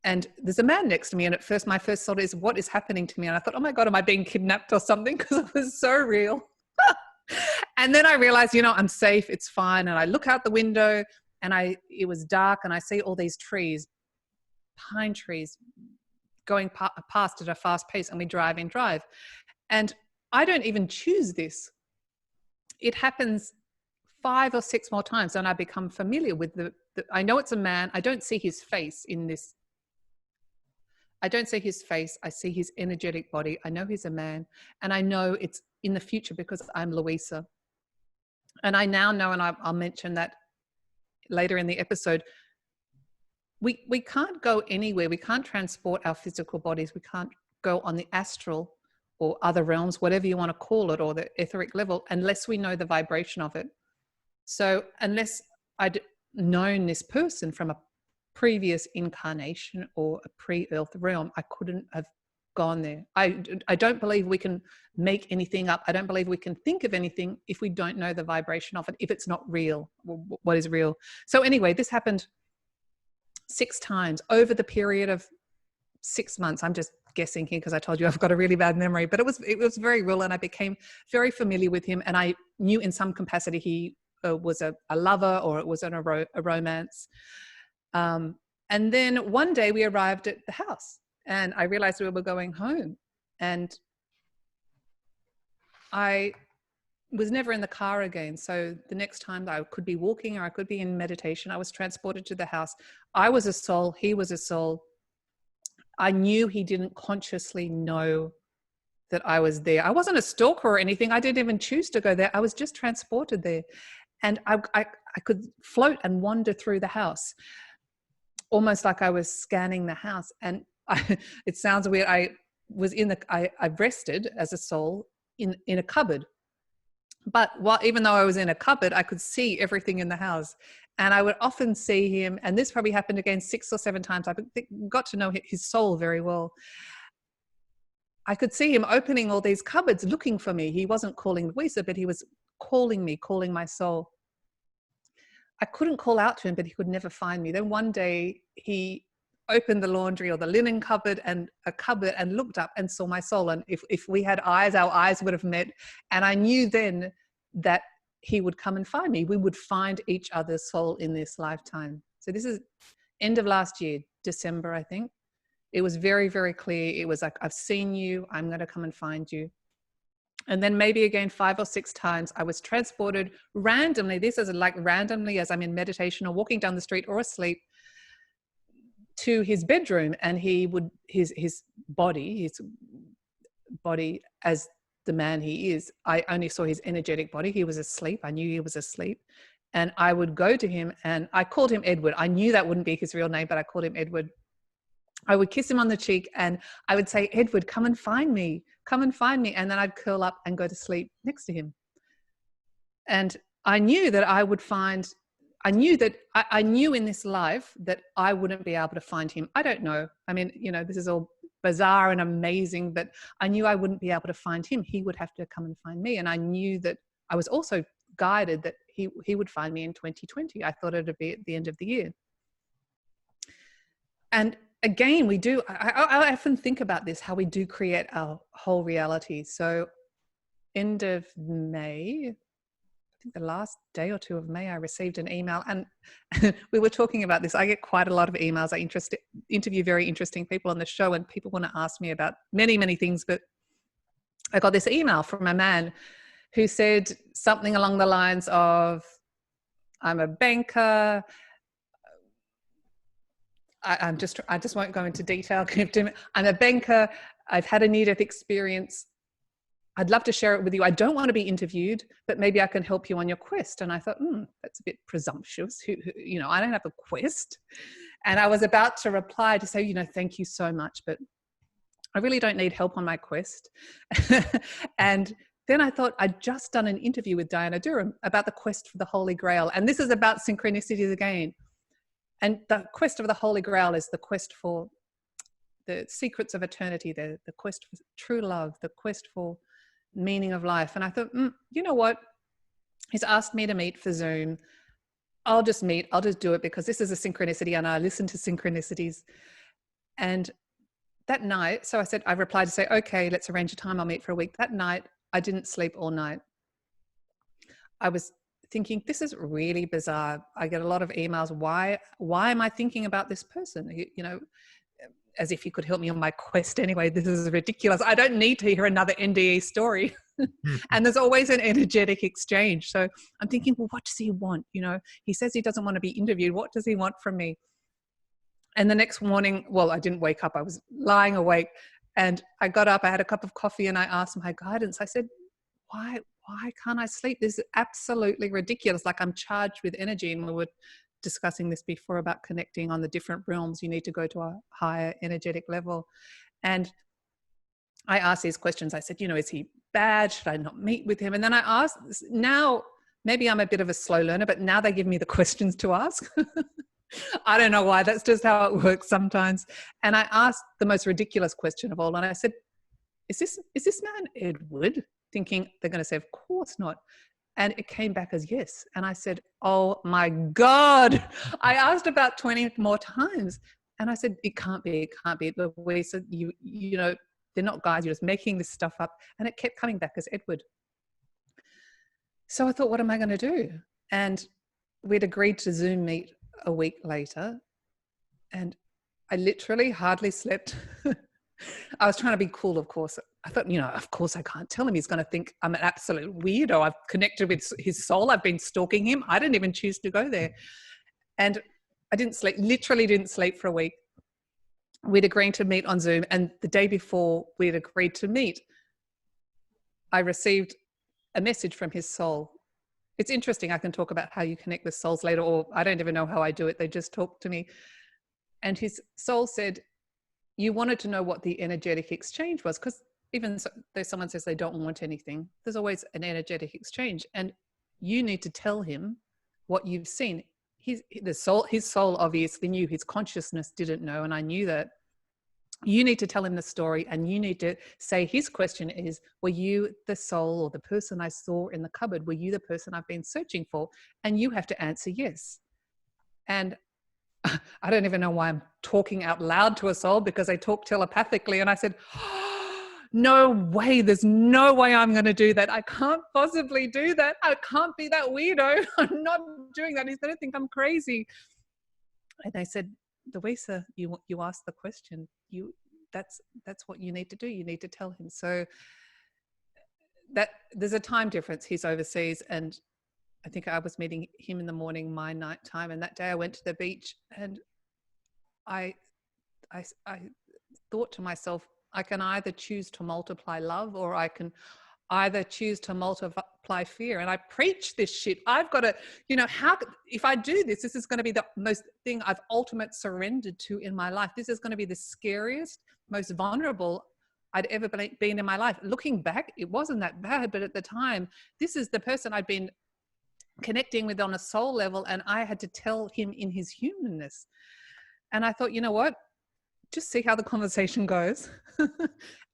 and there's a man next to me. And at first, my first thought is, what is happening to me? And I thought, oh my God, am I being kidnapped or something? Because it was so real. And then I realized, I'm safe. It's fine. And I look out the window and it was dark, and I see all these trees, pine trees, going past at a fast pace, and we drive. And I don't even choose this. It happens 5 or 6 more times, and I become familiar with I know it's a man. I don't see his face in this. I don't see his face. I see his energetic body. I know he's a man, and I know it's in the future because I'm Luisa. And I now know, and I'll mention that later in the episode, we can't go anywhere. We can't transport our physical bodies. We can't go on the astral or other realms, whatever you want to call it, or the etheric level, unless we know the vibration of it. So unless I'd known this person from a previous incarnation or a pre-earth realm, I couldn't have gone there. I don't believe we can make anything up. I don't believe we can think of anything if we don't know the vibration of it, if it's not real. What is real? So anyway, this happened 6 times over the period of 6 months. I'm just guessing here because I told you I've got a really bad memory, but it was very real, and I became very familiar with him, and I knew in some capacity he was a lover, or it was a romance. And then one day we arrived at the house, and I realized we were going home, and I was never in the car again. So the next time I could be walking or I could be in meditation, I was transported to the house. I was a soul, he was a soul. I knew he didn't consciously know that I was there. I wasn't a stalker or anything. I didn't even choose to go there. I was just transported there. And I could float and wander through the house, almost like I was scanning the house. And it sounds weird. I rested as a soul in a cupboard. But even though I was in a cupboard, I could see everything in the house. And I would often see him, and this probably happened again 6 or 7 times. I got to know his soul very well. I could see him opening all these cupboards looking for me. He wasn't calling Luisa, but he was calling me, calling my soul. I couldn't call out to him, but he could never find me. Then one day he opened the laundry or the linen cupboard and a cupboard and looked up and saw my soul. And if we had eyes, our eyes would have met. And I knew then that he would come and find me. We would find each other's soul in this lifetime. So this is end of last year, December, I think. It was very, very clear. It was like, I've seen you, I'm going to come and find you. And then maybe again 5 or 6 times I was transported randomly. This is like randomly as I'm in meditation or walking down the street or asleep to his bedroom, and he would, his body as the man he is, I only saw his energetic body. He was asleep. I knew he was asleep. And I would go to him, and I called him Edward. I knew that wouldn't be his real name, but I called him Edward. I would kiss him on the cheek and I would say, Edward, come and find me. Come and find me. And then I'd curl up and go to sleep next to him. And I knew that I would find, I knew in this life that I wouldn't be able to find him. I don't know. I mean, you know, this is all bizarre and amazing, but I knew I wouldn't be able to find him. He would have to come and find me. And I knew that I was also guided that he would find me in 2020. I thought it would be at the end of the year. And again, we do, I often think about this, how we do create our whole reality. So end of May, I think the last day or 2 of May, I received an email, and we were talking about this. I get quite a lot of emails. I interview very interesting people on the show, and people want to ask me about many, many things. But I got this email from a man who said something along the lines of, I'm a banker. I just won't go into detail. I'm a banker. I've had a near-death experience. I'd love to share it with you. I don't want to be interviewed, but maybe I can help you on your quest. And I thought, that's a bit presumptuous. You know, I don't have a quest. And I was about to reply to say, you know, thank you so much, but I really don't need help on my quest. And then I thought, I'd just done an interview with Diana Durham about the quest for the Holy Grail. And this is about synchronicities again. And the quest of the Holy Grail is the quest for the secrets of eternity, the quest for true love, the quest for meaning of life. And I thought, you know what? He's asked me to meet for Zoom. I'll just meet. I'll just do it because this is a synchronicity and I listen to synchronicities. And that night, so I replied to say, okay, let's arrange a time. I'll meet for a week. That night, I didn't sleep all night. I was thinking, this is really bizarre. I get a lot of emails. Why am I thinking about this person? You know, as if you could help me on my quest anyway. This is ridiculous. I don't need to hear another NDE story. And there's always an energetic exchange. So I'm thinking, well, what does he want? You know, he says he doesn't want to be interviewed. What does he want from me? And the next morning, well, I didn't wake up. I was lying awake, and I got up, I had a cup of coffee, and I asked my guidance. I said, why can't I sleep? This is absolutely ridiculous. Like, I'm charged with energy. And we were discussing this before about connecting on the different realms. You need to go to a higher energetic level. And I asked these questions. I said, you know, is he bad? Should I not meet with him? And then I asked, now, maybe I'm a bit of a slow learner, but now they give me the questions to ask. I don't know why. That's just how it works sometimes. And I asked the most ridiculous question of all. And I said, is this man Edward? Thinking they're going to say, of course not. And it came back as yes. And I said, oh my God. I asked about 20 more times. And I said, it can't be. Luisa, you know, they're not guys. You're just making this stuff up. And it kept coming back as Edward. So I thought, what am I going to do? And we'd agreed to Zoom meet a week later. And I literally hardly slept. I was trying to be cool, of course. I thought, you know, of course I can't tell him. He's going to think I'm an absolute weirdo. I've connected with his soul. I've been stalking him. I didn't even choose to go there. And I didn't sleep, literally didn't sleep for a week. We'd agreed to meet on Zoom. And the day before we'd agreed to meet, I received a message from his soul. It's interesting. I can talk about how you connect with souls later, or I don't even know how I do it. They just talk to me. And his soul said, you wanted to know what the energetic exchange was, because even so, though someone says they don't want anything, there's always an energetic exchange. And you need to tell him what you've seen. His soul obviously knew, his consciousness didn't know. And I knew that. You need to tell him the story, and you need to say, his question is, were you the soul or the person I saw in the cupboard? Were you the person I've been searching for? And you have to answer yes. And I don't even know why I'm talking out loud to a soul, because I talk telepathically. And I said, oh, no way, there's no way I'm going to do that. I can't possibly do that. I can't be that weirdo. I'm not doing that. He's going to think I'm crazy. And they said, Luisa, you asked the question. That's what you need to do. You need to tell him. So that there's a time difference. He's overseas, and I think I was meeting him in the morning, my night time. And that day I went to the beach, and I thought to myself, I can either choose to multiply love, or I can either choose to multiply fear. And I preach this shit. I've got to, if I do this, this is going to be the most thing I've ultimate surrendered to in my life. This is going to be the scariest, most vulnerable I'd ever been in my life. Looking back, it wasn't that bad, but at the time, this is the person I'd been connecting with on a soul level, and I had to tell him in his humanness. And I thought, you know what? Just see how the conversation goes.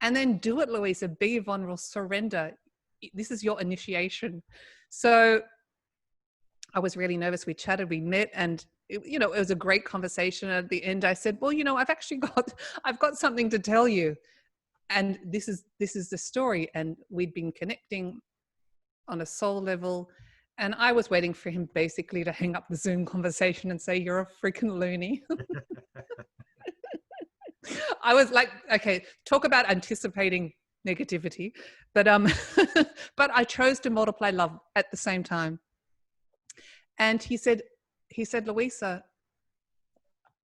And then do it, Luisa. Be vulnerable, surrender. This is your initiation. So I was really nervous. We chatted, we met, and it was a great conversation. At the end, I said, well, I've got something to tell you. And this is the story. And we'd been connecting on a soul level. And I was waiting for him basically to hang up the Zoom conversation and say, you're a freaking loony. I was like, okay, talk about anticipating negativity. But but I chose to multiply love at the same time. And he said, Luisa,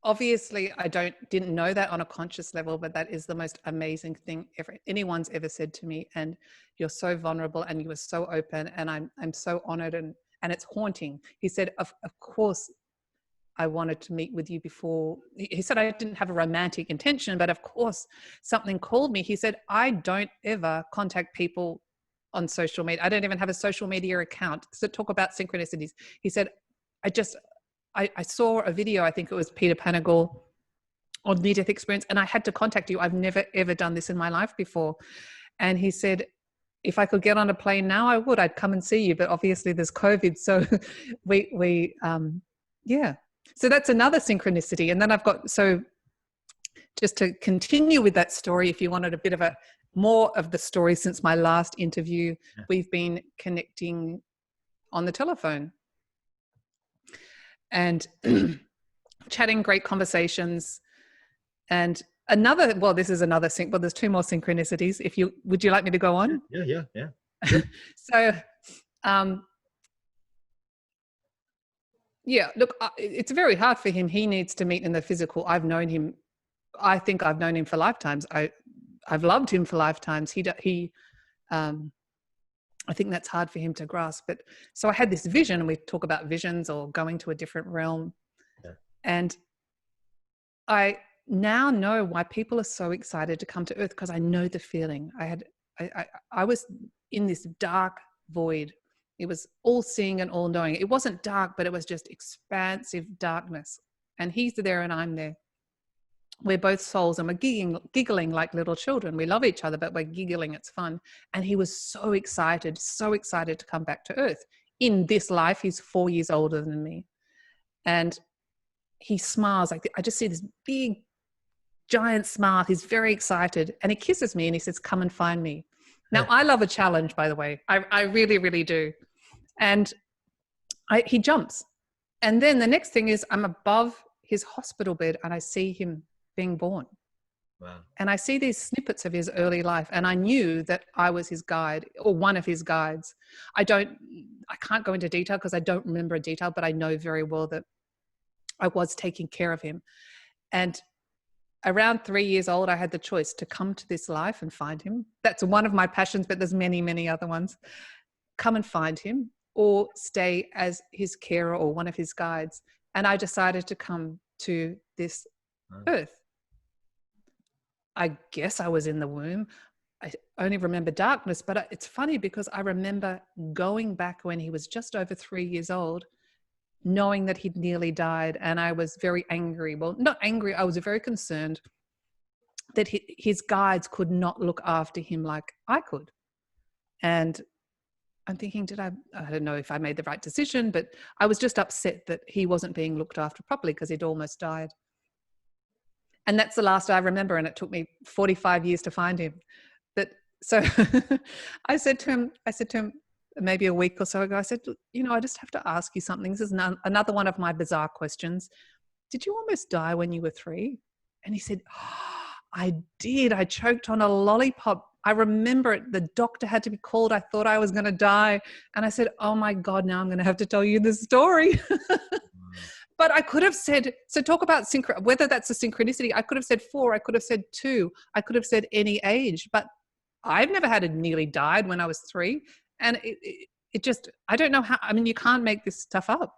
obviously I didn't know that on a conscious level, but that is the most amazing thing anyone's ever said to me. And you're so vulnerable, and you were so open, and I'm so honored, and it's haunting. He said, of course I wanted to meet with you before. He said, I didn't have a romantic intention, but of course something called me. He said, I don't ever contact people on social media. I don't even have a social media account. So talk about synchronicities. He said, I saw a video, I think it was Peter Panagall on near-death experience, and I had to contact you. I've never, ever done this in my life before. And he said, if I could get on a plane now, I would. I'd come and see you. But obviously there's COVID. So yeah. So that's another synchronicity. And then so just to continue with that story, if you wanted a bit of more of the story since my last interview, we've been connecting on the telephone and chatting, great conversations. And this is another sync, but there's two more synchronicities. Would you like me to go on? Yeah. So, yeah, look, it's very hard for him. He needs to meet in the physical. I've known him. I think I've known him for lifetimes. I've loved him for lifetimes. I think that's hard for him to grasp. But so I had this vision, and we talk about visions or going to a different realm. Yeah. And I now know why people are so excited to come to Earth, because I know the feeling. I was in this dark void. It was all seeing and all knowing. It wasn't dark, but it was just expansive darkness. And he's there and I'm there. We're both souls, and we're giggling like little children. We love each other, but we're giggling. It's fun. And he was so excited to come back to Earth. In this life, he's 4 years older than me. And he smiles. I just see this big, giant smile. He's very excited. And he kisses me and he says, come and find me. Now, I love a challenge, by the way. I really, really do. And he jumps. And then the next thing is I'm above his hospital bed and I see him being born. Wow. And I see these snippets of his early life. And I knew that I was his guide, or one of his guides. I can't go into detail because I don't remember a detail, but I know very well that I was taking care of him. And around 3 years old, I had the choice to come to this life and find him. That's one of my passions, but there's many, many other ones. Come and find him, or stay as his carer or one of his guides. And I decided to come to this earth. I guess I was in the womb. I only remember darkness, but it's funny because I remember going back when he was just over 3 years old, knowing that he'd nearly died. And I was very angry. Well, not angry. I was very concerned that his guides could not look after him like I could. And I'm thinking, I don't know if I made the right decision, but I was just upset that he wasn't being looked after properly because he'd almost died. And that's the last I remember. And it took me 45 years to find him. But so I said to him maybe a week or so ago, I said, I just have to ask you something. This is another one of my bizarre questions. Did you almost die when you were 3? And he said, I did. I choked on a lollipop. I remember it. The doctor had to be called. I thought I was going to die. And I said, oh my God, now I'm going to have to tell you this story. But I could have said, so talk about whether that's a synchronicity. I could have said 4. I could have said 2. I could have said any age. But I've never had a nearly died when I was 3. And it just, I don't know how, I mean, you can't make this stuff up.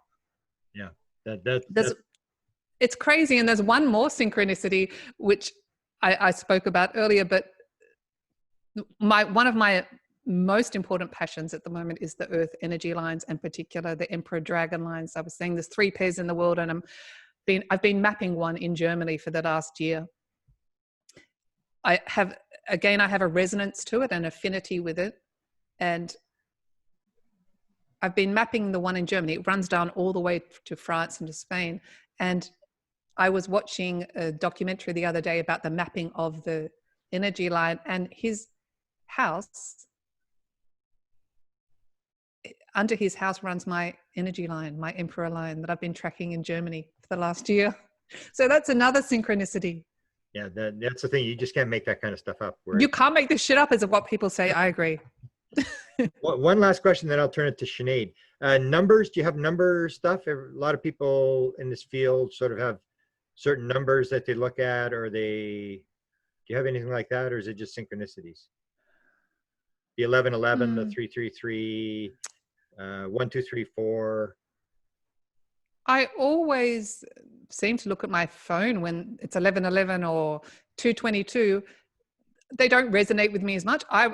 Yeah. It's crazy. And there's one more synchronicity, which I spoke about earlier, but one of my most important passions at the moment is the earth energy lines, in particular the emperor dragon lines. I was saying there's 3 pairs in the world, and I've been mapping one in Germany for the last year. I have a resonance to it, an affinity with it. And I've been mapping the one in Germany. It runs down all the way to France and to Spain. And I was watching a documentary the other day about the mapping of the energy line, and his house, under his house runs my energy line, my emperor line that I've been tracking in Germany for the last year. So that's another synchronicity. Yeah, that's the thing. You just can't make that kind of stuff up. You can't make this shit up, is what people say. I agree. One last question, then I'll turn it to Sinead. Numbers, do you have number stuff? A lot of people in this field sort of have certain numbers that they look at, or do you have anything like that, or is it just synchronicities? The 1111, the 333, 1234. I always seem to look at my phone when it's 1111 or 222. They don't resonate with me as much. I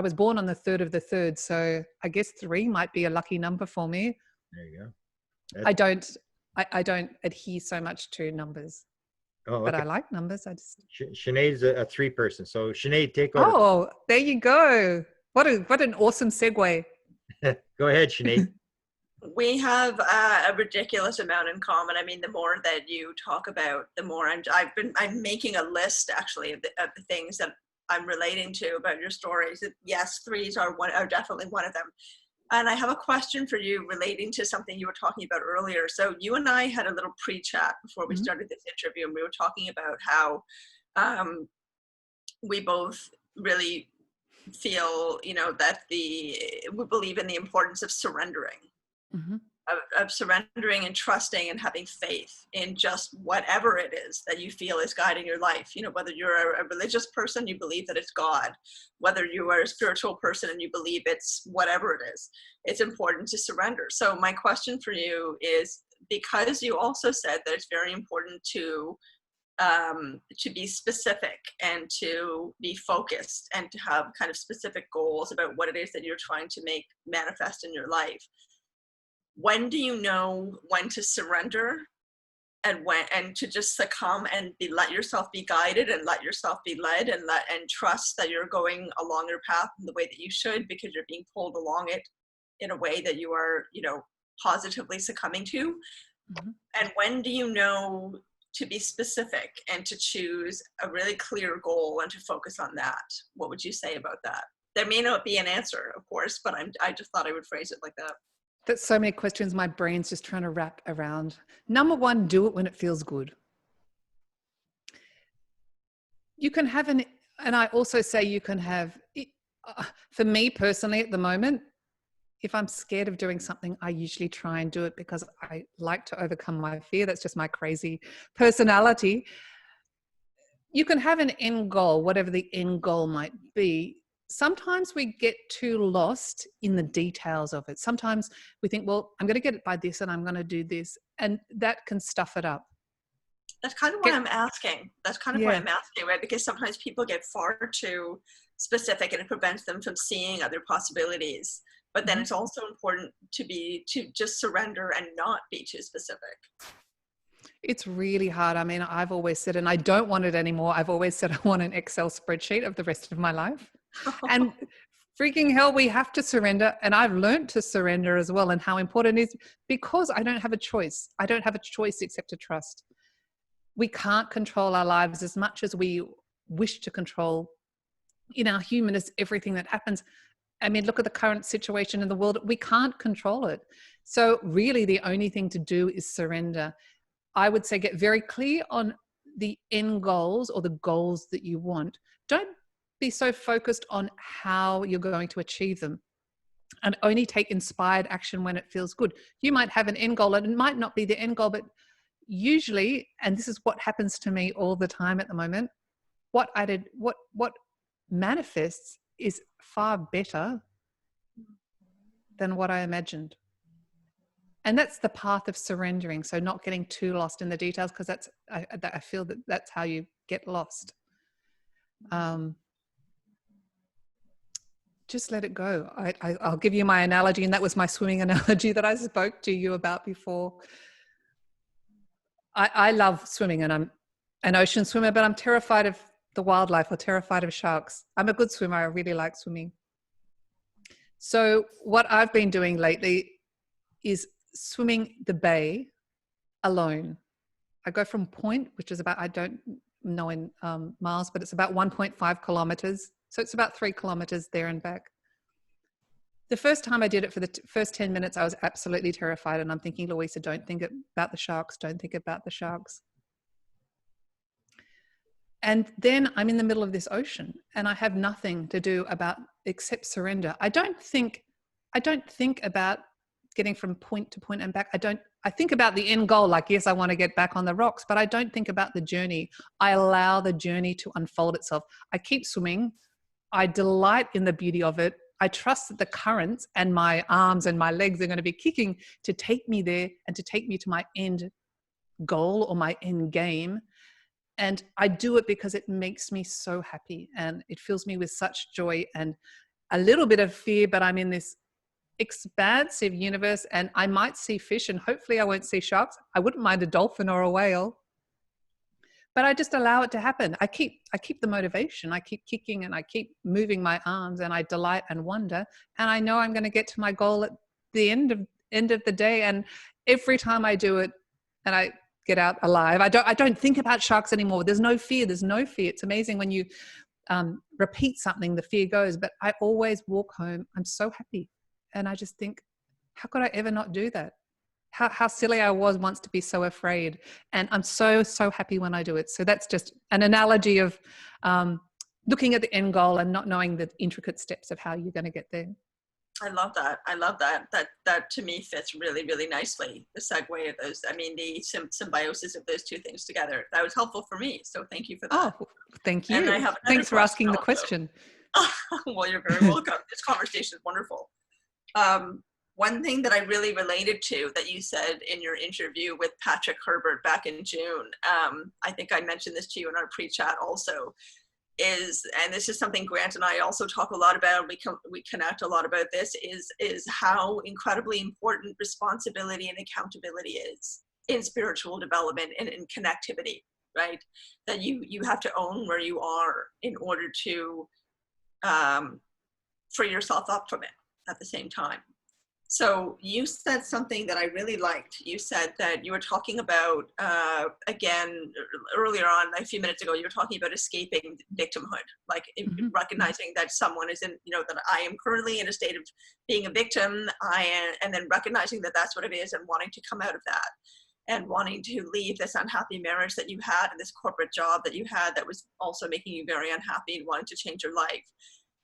was born on the 3rd of the 3rd, so I guess 3 might be a lucky number for me. There you go. I don't adhere so much to numbers. Oh, okay. But I like numbers. Sinead's a 3 person. So Sinead, take over. Oh, there you go. What an awesome segue. Go ahead, Sinead. We have a ridiculous amount in common. I mean, the more that you talk about, the more I'm making a list actually of the things that I'm relating to about your stories. Yes, 3s are definitely one of them. And I have a question for you relating to something you were talking about earlier. So you and I had a little pre-chat before we started this interview, and we were talking about how we both really feel, that we believe in the importance of surrendering, of surrendering and trusting and having faith in just whatever it is that you feel is guiding your life. Whether you're a religious person, you believe that it's God. Whether you are a spiritual person and you believe it's whatever it is, it's important to surrender. So my question for you is, because you also said that it's very important to be specific and to be focused and to have kind of specific goals about what it is that you're trying to make manifest in your life. When do you know when to surrender and to just succumb and let yourself be guided and let yourself be led and trust that you're going along your path in the way that you should, because you're being pulled along it in a way that you are, positively succumbing to? And when do you know to be specific and to choose a really clear goal and to focus on that? What would you say about that? There may not be an answer, of course, but I just thought I would phrase it like that. That's so many questions my brain's just trying to wrap around. Number 1, do it when it feels good. You can have and I also say you can have, for me personally at the moment, if I'm scared of doing something, I usually try and do it because I like to overcome my fear. That's just my crazy personality. You can have an end goal, whatever the end goal might be. Sometimes we get too lost in the details of it. Sometimes we think, well, I'm going to get it by this and I'm going to do this. And that can stuff it up. That's kind of why I'm asking. That's kind of why I'm asking, right? Because sometimes people get far too specific and it prevents them from seeing other possibilities. But then it's also important to just surrender and not be too specific. It's really hard. I mean, I've always said, and I don't want it anymore. I've always said I want an Excel spreadsheet of the rest of my life. And freaking hell, we have to surrender. And I've learned to surrender as well, and how important it is, because I don't have a choice. I don't have a choice except to trust. We can't control our lives as much as we wish to control. In our humanness, everything that happens. I mean, look at the current situation in the world. We can't control it. So really the only thing to do is surrender. I would say get very clear on the end goals or the goals that you want. Don't be so focused on how you're going to achieve them, and only take inspired action when it feels good. You might have an end goal and it might not be the end goal, but usually, and this is what happens to me all the time at the moment, what manifests is far better than what I imagined. And that's the path of surrendering. So not getting too lost in the details, because I feel that that's how you get lost. Just let it go. I'll give you my analogy, and that was my swimming analogy that I spoke to you about before. I love swimming, and I'm an ocean swimmer, but I'm terrified of the wildlife, or terrified of sharks. I'm a good swimmer. I really like swimming. So what I've been doing lately is swimming the bay alone. I go from point, which is about, I don't know in miles, but it's about 1.5 kilometers. So it's about 3 kilometers there and back. The first time I did it, for the first 10 minutes, I was absolutely terrified. And I'm thinking, Luisa, don't think about the sharks. Don't think about the sharks. And then I'm in the middle of this ocean and I have nothing to do about except surrender. I don't think about getting from point to point and back. I think about the end goal, like, yes, I want to get back on the rocks, but I don't think about the journey. I allow the journey to unfold itself. I keep swimming. I delight in the beauty of it. I trust that the currents and my arms and my legs are going to be kicking to take me there and to take me to my end goal or my end game. And I do it because it makes me so happy and it fills me with such joy and a little bit of fear, but I'm in this expansive universe and I might see fish and hopefully I won't see sharks. I wouldn't mind a dolphin or a whale, but I just allow it to happen. I keep the motivation. I keep kicking and I keep moving my arms and I delight and wonder. And I know I'm going to get to my goal at the end of the day. And every time I do it and I get out alive, I don't think about sharks anymore. There's no fear. It's amazing when you repeat something, the fear goes, but I always walk home. I'm so happy. And I just think, how could I ever not do that? How silly I was once to be so afraid. And I'm so happy when I do it. So that's just an analogy of looking at the end goal and not knowing the intricate steps of how you're going to get there. I love that. That to me fits really, really nicely. The segue of those, I mean, the symbiosis of those two things together. That was helpful for me. So thank you for that. Oh, thank you. And I have Thanks for asking the also. question. Well, you're very welcome. This conversation is wonderful. One thing that I really related to that you said in your interview with Patrick Herbert back in June, I think I mentioned this to you in our pre-chat also, is, and this is something Grant and I also talk a lot about, we connect a lot about this, is how incredibly important responsibility and accountability is in spiritual development and in connectivity, right? That you have to own where you are in order to free yourself up from it at the same time. So you said something that I really liked. You said that you were talking about, again, earlier on, a few minutes ago, you were talking about escaping victimhood, like recognizing that someone is in, that I am currently in a state of being a victim, and then recognizing that that's what it is and wanting to come out of that and wanting to leave this unhappy marriage that you had and this corporate job that you had that was also making you very unhappy and wanting to change your life.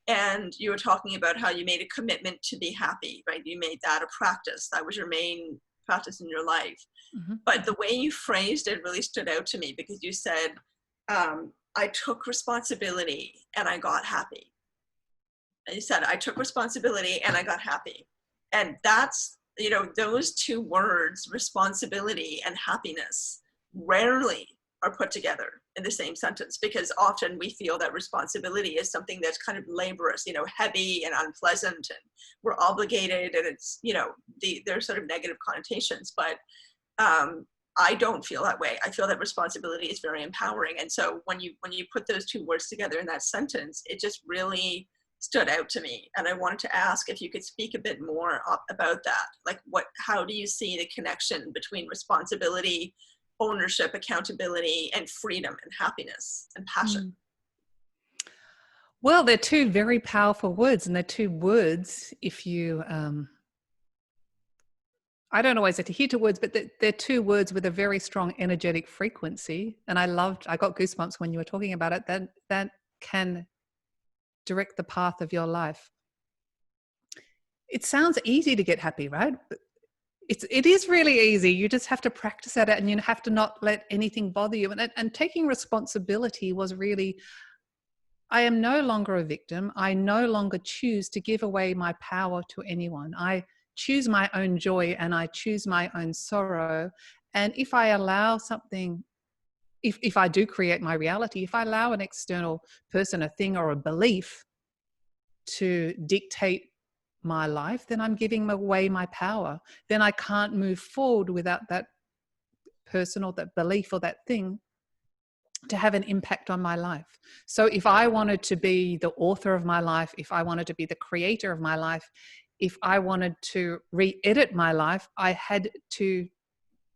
And you were talking about how you made a commitment to be happy, right? You made that a practice. That was your main practice in your life. But the way you phrased it really stood out to me because you said, I took responsibility and I got happy. And you said, I took responsibility and I got happy. And that's, those two words, responsibility and happiness, rarely are put together in the same sentence, because often we feel that responsibility is something that's kind of laborious, heavy and unpleasant, and we're obligated, and it's, there's sort of negative connotations. But I don't feel that way. I feel that responsibility is very empowering. And so when you put those two words together in that sentence, it just really stood out to me. And I wanted to ask if you could speak a bit more about that. Like, how do you see the connection between responsibility, ownership, accountability, and freedom and happiness and passion? Well, they're two very powerful words, and they're two words, if you, I don't always adhere to words, but they're two words with a very strong energetic frequency. And I got goosebumps when you were talking about it, that can direct the path of your life. It sounds easy to get happy, right? It is really easy. You just have to practice at it, and you have to not let anything bother you. And taking responsibility was really, I am no longer a victim. I no longer choose to give away my power to anyone. I choose my own joy, and I choose my own sorrow. And if I allow something, if I do create my reality, if I allow an external person, a thing, or a belief to dictate my life, then I'm giving away my power. Then I can't move forward without that person or that belief or that thing to have an impact on my life. So if I wanted to be the author of my life, if I wanted to be the creator of my life, if I wanted to re-edit my life, I had to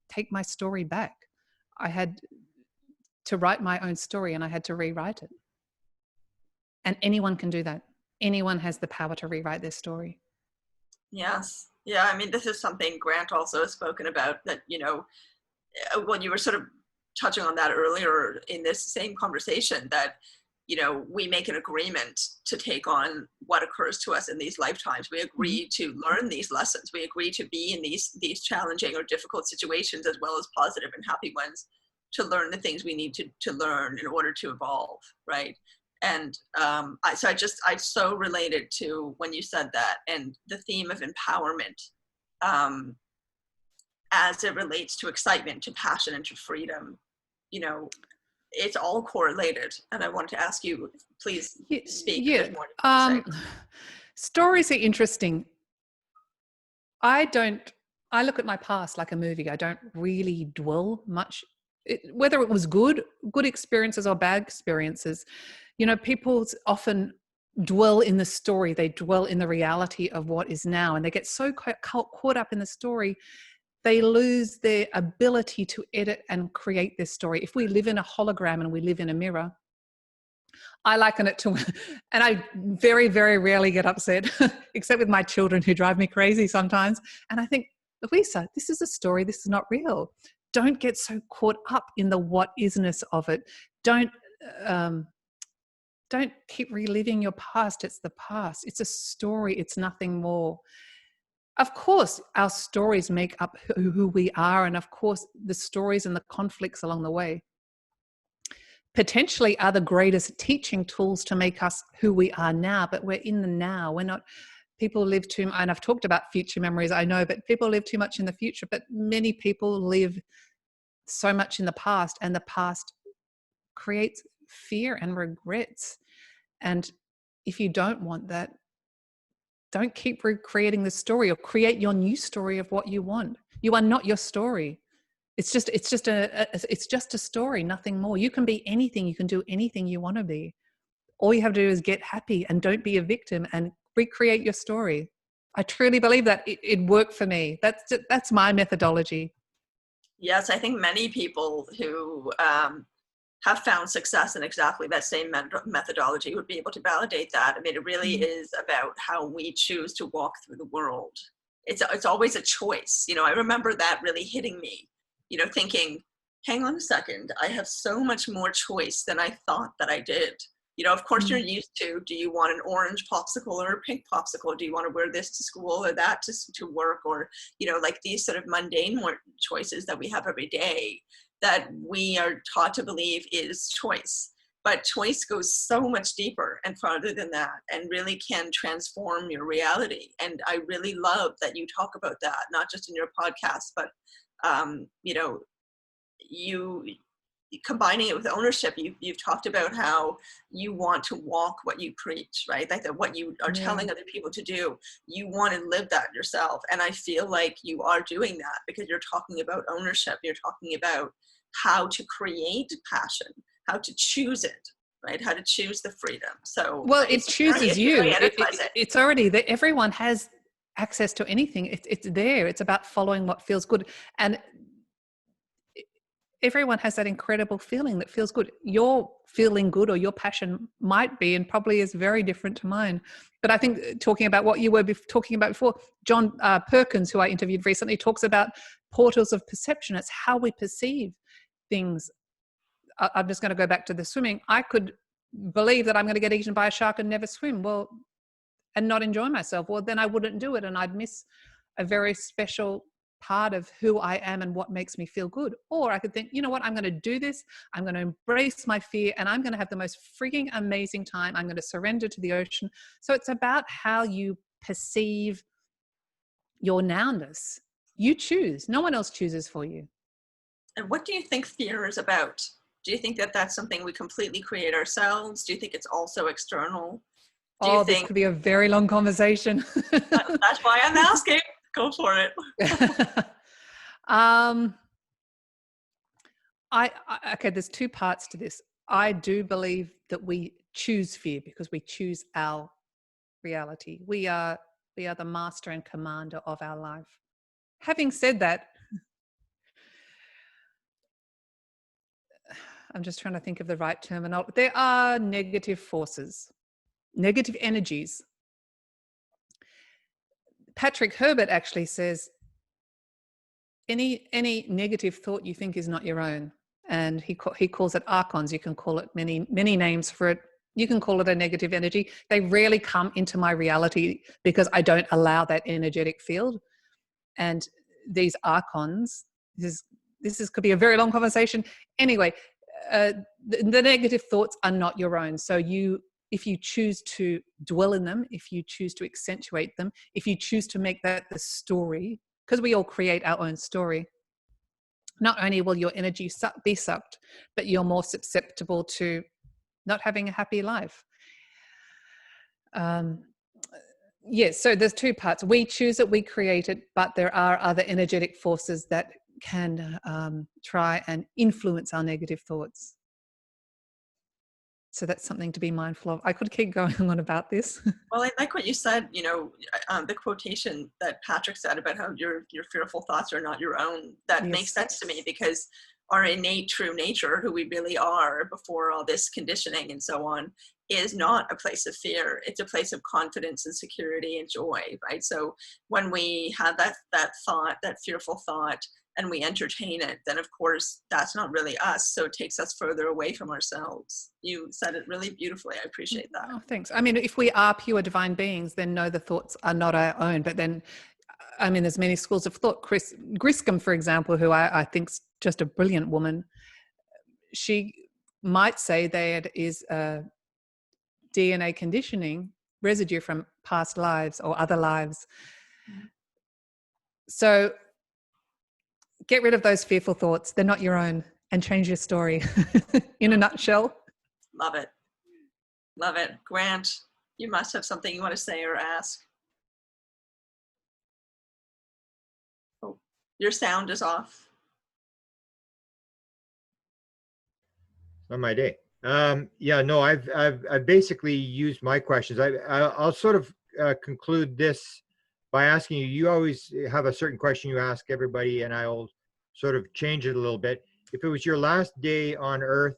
take my story back. I had to write my own story, and I had to rewrite it. And anyone can do that. Anyone has the power to rewrite their story. Yes. Yeah. I mean, this is something Grant also has spoken about, that, when you were sort of touching on that earlier in this same conversation, that, we make an agreement to take on what occurs to us in these lifetimes. We agree to learn these lessons. We agree to be in these challenging or difficult situations, as well as positive and happy ones, to learn the things we need to learn in order to evolve. Right. And I so related to when you said that, and the theme of empowerment as it relates to excitement, to passion, and to freedom. It's all correlated. And I wanted to ask you, please speak a bit more. Stories are interesting. I look at my past like a movie. I don't really dwell much, whether it was good experiences or bad experiences. People often dwell in the story. They dwell in the reality of what is now, and they get so caught up in the story, they lose their ability to edit and create this story. If we live in a hologram and we live in a mirror, I liken it to, and I very, very rarely get upset, except with my children who drive me crazy sometimes. And I think, Luisa, this is a story. This is not real. Don't get so caught up in the what isness of it. Don't keep reliving your past. It's the past. It's a story. It's nothing more. Of course, our stories make up who we are. And of course, the stories and the conflicts along the way potentially are the greatest teaching tools to make us who we are now. But we're in the now. We're not, people live too, and I've talked about future memories, I know, but people live too much in the future. But many people live so much in the past, and the past creates fear and regrets. And if you don't want that, don't keep recreating the story, or create your new story of what you want. You are not your story. It's just a story, nothing more. You can be anything. You can do anything you want to be. All you have to do is get happy and don't be a victim and recreate your story. I truly believe that it worked for me. That's my methodology. Yes, I think many people who have found success in exactly that same methodology would be able to validate that. I mean, it really is about how we choose to walk through the world. It's always a choice. I remember that really hitting me, thinking, hang on a second, I have so much more choice than I thought that I did. Of course you're used to, do you want an orange popsicle or a pink popsicle? Do you want to wear this to school or that to work? Or, like these sort of mundane choices that we have every day, that we are taught to believe is choice. But choice goes so much deeper and farther than that, and really can transform your reality. And I really love that you talk about that, not just in your podcast, but, combining it with ownership, you've talked about how you want to walk what you preach, right? Like that what you are telling other people to do, you want to live that yourself. And I feel like you are doing that because you're talking about ownership. You're talking about how to create passion, how to choose it, right? How to choose the freedom. So well, it chooses you. It's already that everyone has access to anything. It's there. It's about following what feels good. And everyone has that incredible feeling that feels good. Your feeling good or your passion might be and probably is very different to mine. But I think talking about what you were talking about before, John Perkins, who I interviewed recently, talks about portals of perception. It's how we perceive things. I'm just going to go back to the swimming. I could believe that I'm going to get eaten by a shark and never swim, well, and not enjoy myself. Well, then I wouldn't do it, and I'd miss a very special part of who I am and what makes me feel good. Or I could think, you know what, I'm going to do this. I'm going to embrace my fear and I'm going to have the most freaking amazing time. I'm going to surrender to the ocean. So it's about how you perceive your nowness. You choose. No one else chooses for you. And what do you think fear is about? Do you think that that's something we completely create ourselves? Do you think it's also external? This could be a very long conversation. That's why I'm asking. Go for it. Okay, there's two parts to this. I do believe that we choose fear because we choose our reality. We are the master and commander of our life. Having said that, I'm just trying to think of the right terminology. There are negative forces, negative energies. Patrick Herbert actually says, any negative thought you think is not your own. And he calls it archons. You can call it many names for it. You can call it a negative energy. They rarely come into my reality because I don't allow that energetic field. And these archons, this could be a very long conversation. Anyway, the negative thoughts are not your own. So if you choose to dwell in them, if you choose to accentuate them, if you choose to make that the story, because we all create our own story, not only will your energy be sucked, but you're more susceptible to not having a happy life. Yes, so there's two parts. We choose it, we create it, but there are other energetic forces that can try and influence our negative thoughts. So that's something to be mindful of. I could keep going on about this. Well, I like what you said, the quotation that Patrick said about how your fearful thoughts are not your own. That makes sense to me because our innate true nature, who we really are before all this conditioning and so on, is not a place of fear. It's a place of confidence and security and joy, right? So when we have that thought, that fearful thought, and we entertain it, then of course that's not really us. So it takes us further away from ourselves. You said it really beautifully. I appreciate that. Oh, thanks. I mean, if we are pure divine beings, then no, the thoughts are not our own. But then, I mean, there's many schools of thought. Chris Griscom, for example, who I think's just a brilliant woman, she might say there is a DNA conditioning residue from past lives or other lives. So get rid of those fearful thoughts. They're not your own, and change your story in a nutshell. Love it. Love it. Grant, you must have something you want to say or ask. Oh, your sound is off. On my day. Yeah, no, I've basically used my questions. I'll sort of conclude this by asking you. You always have a certain question you ask everybody, and I'll sort of change it a little bit. If it was your last day on Earth,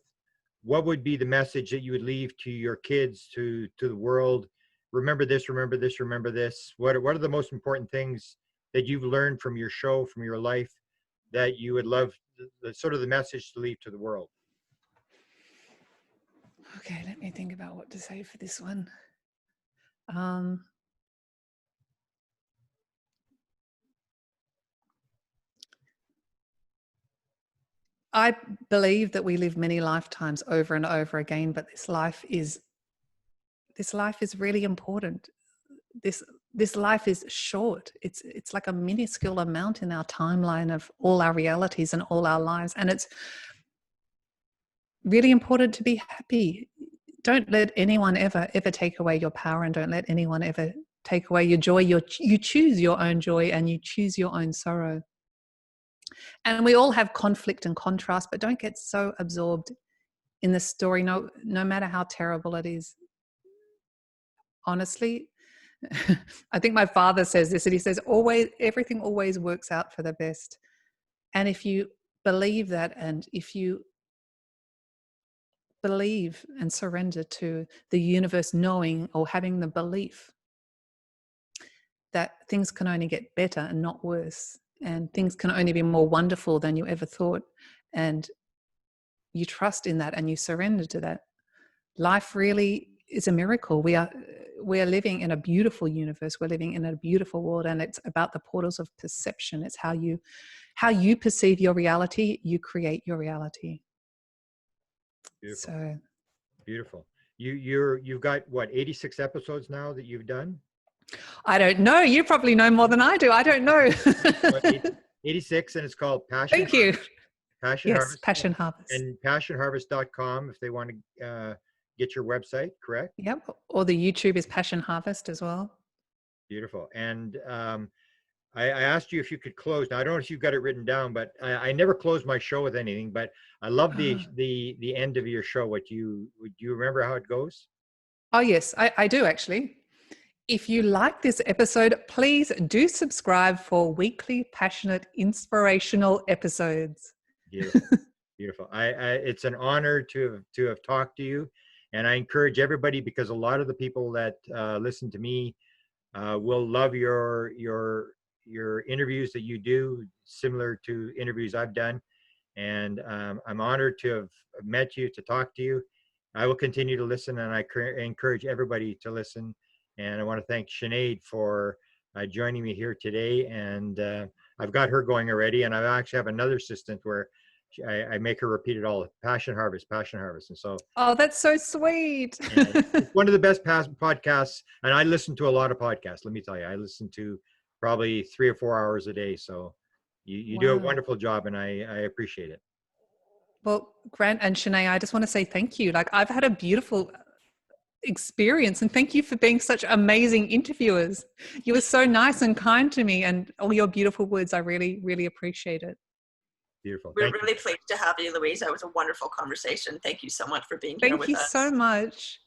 what would be the message that you would leave to your kids, to the world? Remember this, remember this, remember this. What are the most important things that you've learned from your show, from your life, that you would love the sort of the message to leave to the world? Okay, let me think about what to say for this one. I believe that we live many lifetimes over and over again, but this life is really important. This life is short. It's like a minuscule amount in our timeline of all our realities and all our lives, and really important to be happy. Don't let anyone ever take away your power, and don't let anyone ever take away your joy. You choose your own joy and you choose your own sorrow. And we all have conflict and contrast, but don't get so absorbed in the story, no matter how terrible it is. Honestly, I think my father says this, and he says, everything always works out for the best. And if you believe that, and if you believe and surrender to the universe knowing, or having the belief that things can only get better and not worse, and things can only be more wonderful than you ever thought, and you trust in that and you surrender to that, life really is a miracle. We are living in a beautiful universe. We're living in a beautiful world, and it's about the portals of perception. It's how you perceive your reality. You create your reality. Beautiful. So Beautiful. You've got what, 86 episodes now that you've done? I don't know. You probably know more than I do. I don't know. 86, and it's called Passion. Thank you. Passion Yes, Harvest. Passion Harvest. And passionharvest.com if they want to get your website, correct? Yep. Or the YouTube is Passion Harvest as well. Beautiful. And I asked you if you could close. Now, I don't know if you've got it written down, but I never close my show with anything, but I love the end of your show. Do you remember how it goes? Oh, yes, I do actually. If you like this episode, please do subscribe for weekly, passionate, inspirational episodes. Beautiful. Beautiful. It's an honor to have talked to you, and I encourage everybody, because a lot of the people that listen to me will love your interviews that you do, similar to interviews I've done, and I'm honored to have met you, to talk to you. I will continue to listen, and I encourage everybody to listen. And I want to thank Sinead for joining me here today. And I've got her going already, and I actually have another assistant where I make her repeat it all: Passion Harvest, Passion Harvest. And so, oh, that's so sweet. it's one of the best podcasts, and I listen to a lot of podcasts. Let me tell you, I listen to probably 3 or 4 hours a day. So you do a wonderful job, and I appreciate it. Well, Grant and Shanae, I just want to say thank you. Like, I've had a beautiful experience, and thank you for being such amazing interviewers. You were so nice and kind to me, and all your beautiful words. I really, really appreciate it. Beautiful. We're really pleased to have you, Louisa. It was a wonderful conversation. Thank you so much for being here with us. Thank you so much.